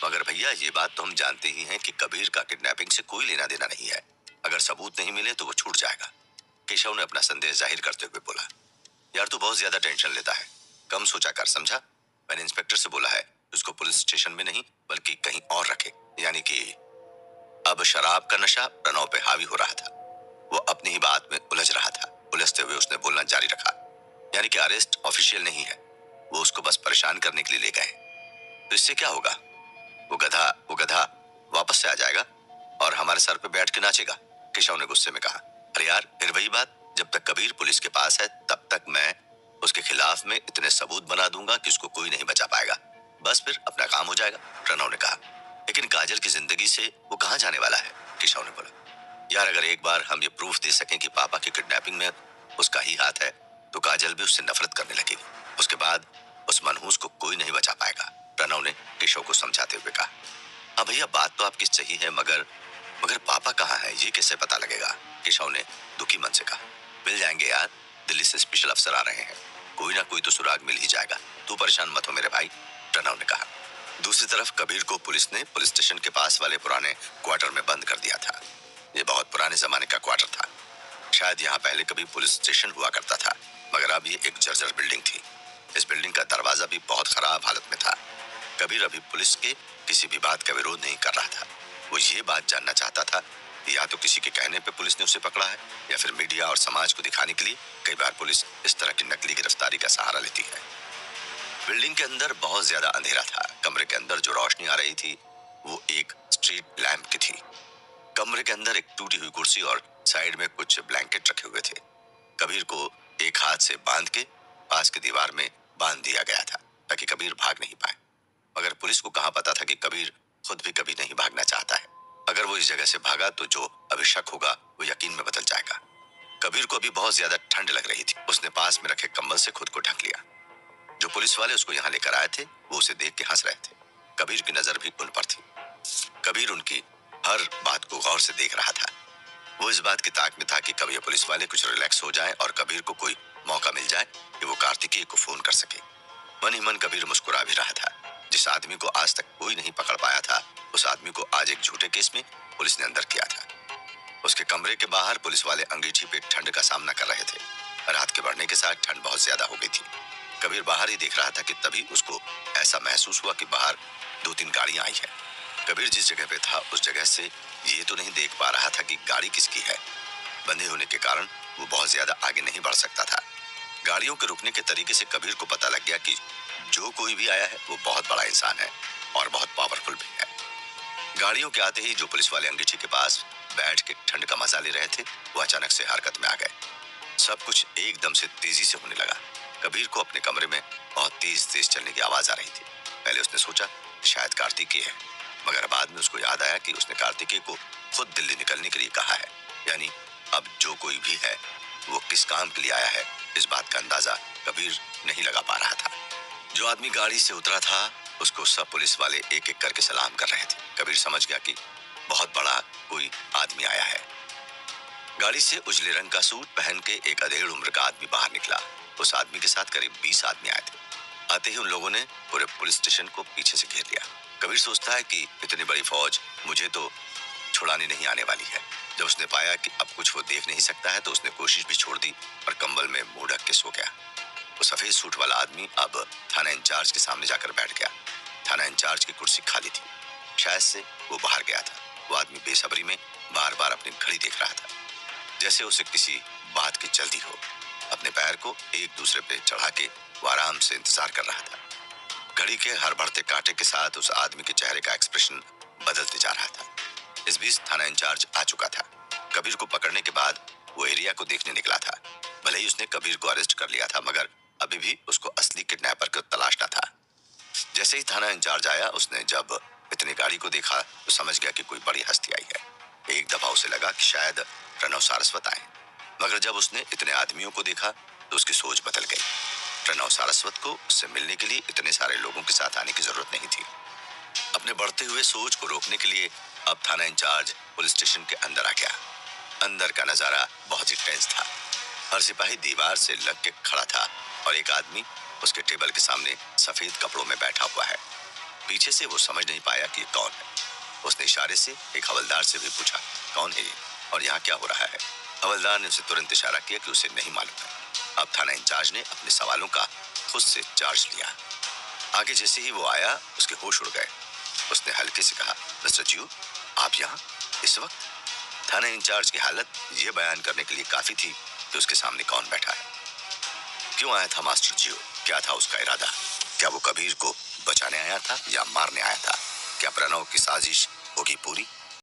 मगर भैया ये बात तो हम जानते ही हैं कि कबीर का किडनैपिंग से कोई लेना देना नहीं है। अगर सबूत नहीं मिले तो वो छूट जाएगा, केशव ने अपना संदेह जाहिर करते हुए बोला। यार तू बहुत ज्यादा टेंशन लेता है, कम सोचा कर, समझा। मैंने इंस्पेक्टर से बोला है उसको पुलिस स्टेशन में नहीं बल्कि कहीं और रखे, यानी कि अब शराब का नशा प्रणव पे हावी हो रहा था। वो अपनी ही बात में उलझ रहा था। उलझते हुए उसने बोलना जारी रखा, यानी कि अरेस्ट ऑफिशियल नहीं है, वो उसको बस परेशान करने के लिए ले गए। तो इससे क्या होगा, वो गधा वापस से आ जाएगा और हमारे सर पे बैठ के नाचेगा, केशव ने गुस्से में कहा। अरे यार फिर वही बात, जब तक कबीर पुलिस के पास है तब तक मैं उसके खिलाफ में इतने सबूत बना दूंगा कि उसको कोई नहीं बचा पाएगा, बस फिर अपना काम हो जाएगा, प्रणव ने कहा। लेकिन काजल की जिंदगी से वो कहाँ जाने वाला है, केशव ने बोला। यार अगर एक बार हम ये प्रूफ दे सकें कि पापा की किडनैपिंग में उसका ही हाथ है तो काजल भी उससे नफरत करने लगेगी। उसके बाद उस मनहूस को कोई नहीं बचा पाएगा, प्रणव ने केशव को समझाते हुए कहा। हाँ भैया बात तो आपकी सही है, मगर मगर पापा कहाँ है ये कैसे पता लगेगा, केशव ने दुखी मन से कहा। मिल जाएंगे यार, दिल्ली से स्पेशल अफसर आ रहे हैं, कोई ना कोई तो सुराग मिल ही जाएगा, तू परेशान मत हो मेरे भाई, प्रणव ने कहा। दूसरी तरफ कबीर को पुलिस ने पुलिस स्टेशन के पास वाले पुराने क्वार्टर में बंद कर दिया था। ये बहुत पुराने जमाने का क्वार्टर था। शायद यहाँ पहले कभी पुलिस स्टेशन हुआ करता था, मगर अब ये एक जर्जर बिल्डिंग थी। इस बिल्डिंग का दरवाजा भी बहुत खराब हालत में था। कबीर अभी पुलिस के किसी भी बात का विरोध नहीं कर रहा था। वो ये बात जानना चाहता था कि या तो किसी के कहने पे पुलिस ने उसे पकड़ा है, या फिर मीडिया और समाज को दिखाने के लिए कई बार पुलिस इस तरह की नकली गिरफ्तारी का सहारा लेती है। बिल्डिंग के अंदर बहुत ज्यादा अंधेरा था। कमरे के अंदर जो रोशनी आ रही थी वो एक स्ट्रीट लैंप की थी। कमरे के अंदर एक टूटी हुई कुर्सी और साइड में कुछ ब्लैंकेट रखे हुए थे। कबीर को एक हाथ से बांध के पास की दीवार में बांध दिया गया था ताकि कबीर भाग नहीं पाए। मगर पुलिस को कहाँ पता था कि कबीर खुद भी कभी नहीं भागना चाहता है। अगर वो इस जगह से भागा तो जो अभी शक होगा वो यकीन में बदल जाएगा। कबीर को अभी बहुत ज्यादा ठंड लग रही थी। उसने पास में रखे कंबल से खुद को ढक लिया। जो पुलिस वाले उसको यहाँ लेकर आए थे वो उसे देख के हंस रहे थे। कबीर की नजर भी उन पर थी। कबीर उनकी हर बात को गौर से देख रहा था। वो इस बात की ताक में था कि कभी ये पुलिस वाले कुछ रिलैक्स हो जाएं और कबीर को कोई मौका मिल जाए कि वो कार्तिकेय को फोन कर सके। मन ही मन कबीर मुस्कुरा भी रहा था। जिस आदमी को आज तक कोई नहीं पकड़ पाया था, उस आदमी को आज एक झूठे केस में पुलिस ने अंदर किया था। उसके कमरे के बाहर पुलिस वाले अंगीठी पे ठंड का सामना कर रहे थे। रात के बढ़ने के साथ ठंड बहुत ज्यादा हो गई थी। कबीर बाहर ही देख रहा था कि तभी उसको ऐसा महसूस हुआ कि बाहर 2-3 गाड़ियां आई है। कबीर जिस जगह पे था उस जगह से ये तो नहीं देख पा रहा था कि गाड़ी किसकी है। बंधे होने के कारण वो बहुत ज्यादा आगे नहीं बढ़ सकता था। गाड़ियों के रुकने के तरीके से कबीर को पता लग गया कि जो कोई भी आया है वो बहुत बड़ा इंसान है और बहुत पावरफुल भी है। गाड़ियों के आते ही जो पुलिस वाले अंगीठी के पास बैठ के ठंड का मजा ले रहे थे वो अचानक से हरकत में आ गए। सब कुछ एकदम से तेजी से होने लगा। कबीर को अपने कमरे में बहुत तेज तेज चलने की आवाज आ रही थी। पहले उसने सोचा कि शायद कार्तिकेय है, मगर बाद में उसको याद आया कि उसने कार्तिकेय को खुद दिल्ली निकलने के लिए कहा है। यानी अब जो कोई भी है वो किस काम के लिए आया है, इस बात का अंदाजा कबीर नहीं लगा पा रहा था। जो आदमी गाड़ी से उतरा था उसको सब पुलिस वाले एक एक करके सलाम कर रहे थे। कबीर समझ गया कि बहुत बड़ा कोई आदमी आया है। गाड़ी से उजले रंग का सूट पहन के एक अधेड़ उम्र का आदमी बाहर निकला। उस आदमी के साथ करीब 20 आदमी आए थे। आते ही उन लोगों ने पूरे पुलिस स्टेशन को पीछे से घेर लिया। कबीर सोचता है कि इतनी बड़ी फौज मुझे तो छुड़ाने नहीं आने वाली है। जब उसने पाया कि अब कुछ वो देख नहीं सकता है तो उसने कोशिश भी छोड़ दी और कंबल में मुंह ढक के सो गया। वो सफेद सूट वाला आदमी अब थाना इंचार्ज के सामने जाकर बैठ गया। थाना इंचार्ज की कुर्सी खाली थी। शायद से वो बाहर गया था। वो आदमी बेसब्री में बार बार अपनी घड़ी देख रहा था, जैसे उसे किसी बात की जल्दी हो। अपने पैर को एक दूसरे पे चढ़ा के वो आराम से इंतजार कर रहा था। घड़ी के हर बढ़ते कांटे के साथ उस आदमी के चेहरे का एक्सप्रेशन बदलते जा रहा था। इस बीच थाना इंचार्ज आ चुका था। कबीर को पकड़ने के बाद वो एरिया को देखने निकला था। भले ही उसने कबीर को अरेस्ट कर लिया था, मगर अभी भी उसको असली किडनैपर को तलाशना था। जैसे ही थाना इंचार्ज आया, उसने जब इतनी गाड़ी को देखा तो समझ गया कि कोई बड़ी हस्ती आई है। एक दफा उसे लगा कि शायद प्रणव सारस्वत आए, मगर जब उसने इतने आदमियों को देखा तो उसकी सोच बदल गई। प्रणव सारस्वत को उससे मिलने के लिए इतने सारे लोगों के साथ आने की जरूरत नहीं थी। अपने बढ़ते हुए सोच को रोकने के लिए अब थाना इंचार्ज पुलिस स्टेशन के अंदर आ गया। अंदर का नजारा बहुत ही टेंस था। हर सिपाही दीवार से लग के खड़ा था और एक आदमी उसके टेबल के सामने सफेद कपड़ों में बैठा हुआ है। पीछे से वो समझ नहीं पाया कि ये कौन है। उसने इशारे से एक हवलदार से भी पूछा, कौन है ये और यहाँ क्या हो रहा है। हवलदार ने उसे तुरंत इशारा किया कि उसे नहीं मालूम है। अब थाना इंचार्ज ने अपने सवालों का खुद से चार्ज लिया। आगे जैसे ही वो आया उसके होश उड़ गए। उसने हल्के से कहा, मिस्टर जियो, आप यहाँ इस वक्त? थाना इंचार्ज की हालत ये बयान करने के लिए काफी थी कि उसके सामने कौन बैठा है। क्यों आया था मास्टर जियो? क्या था उसका इरादा? क्या वो कबीर को बचाने आया था या मारने आया था? क्या प्रणव की साजिश होगी पूरी?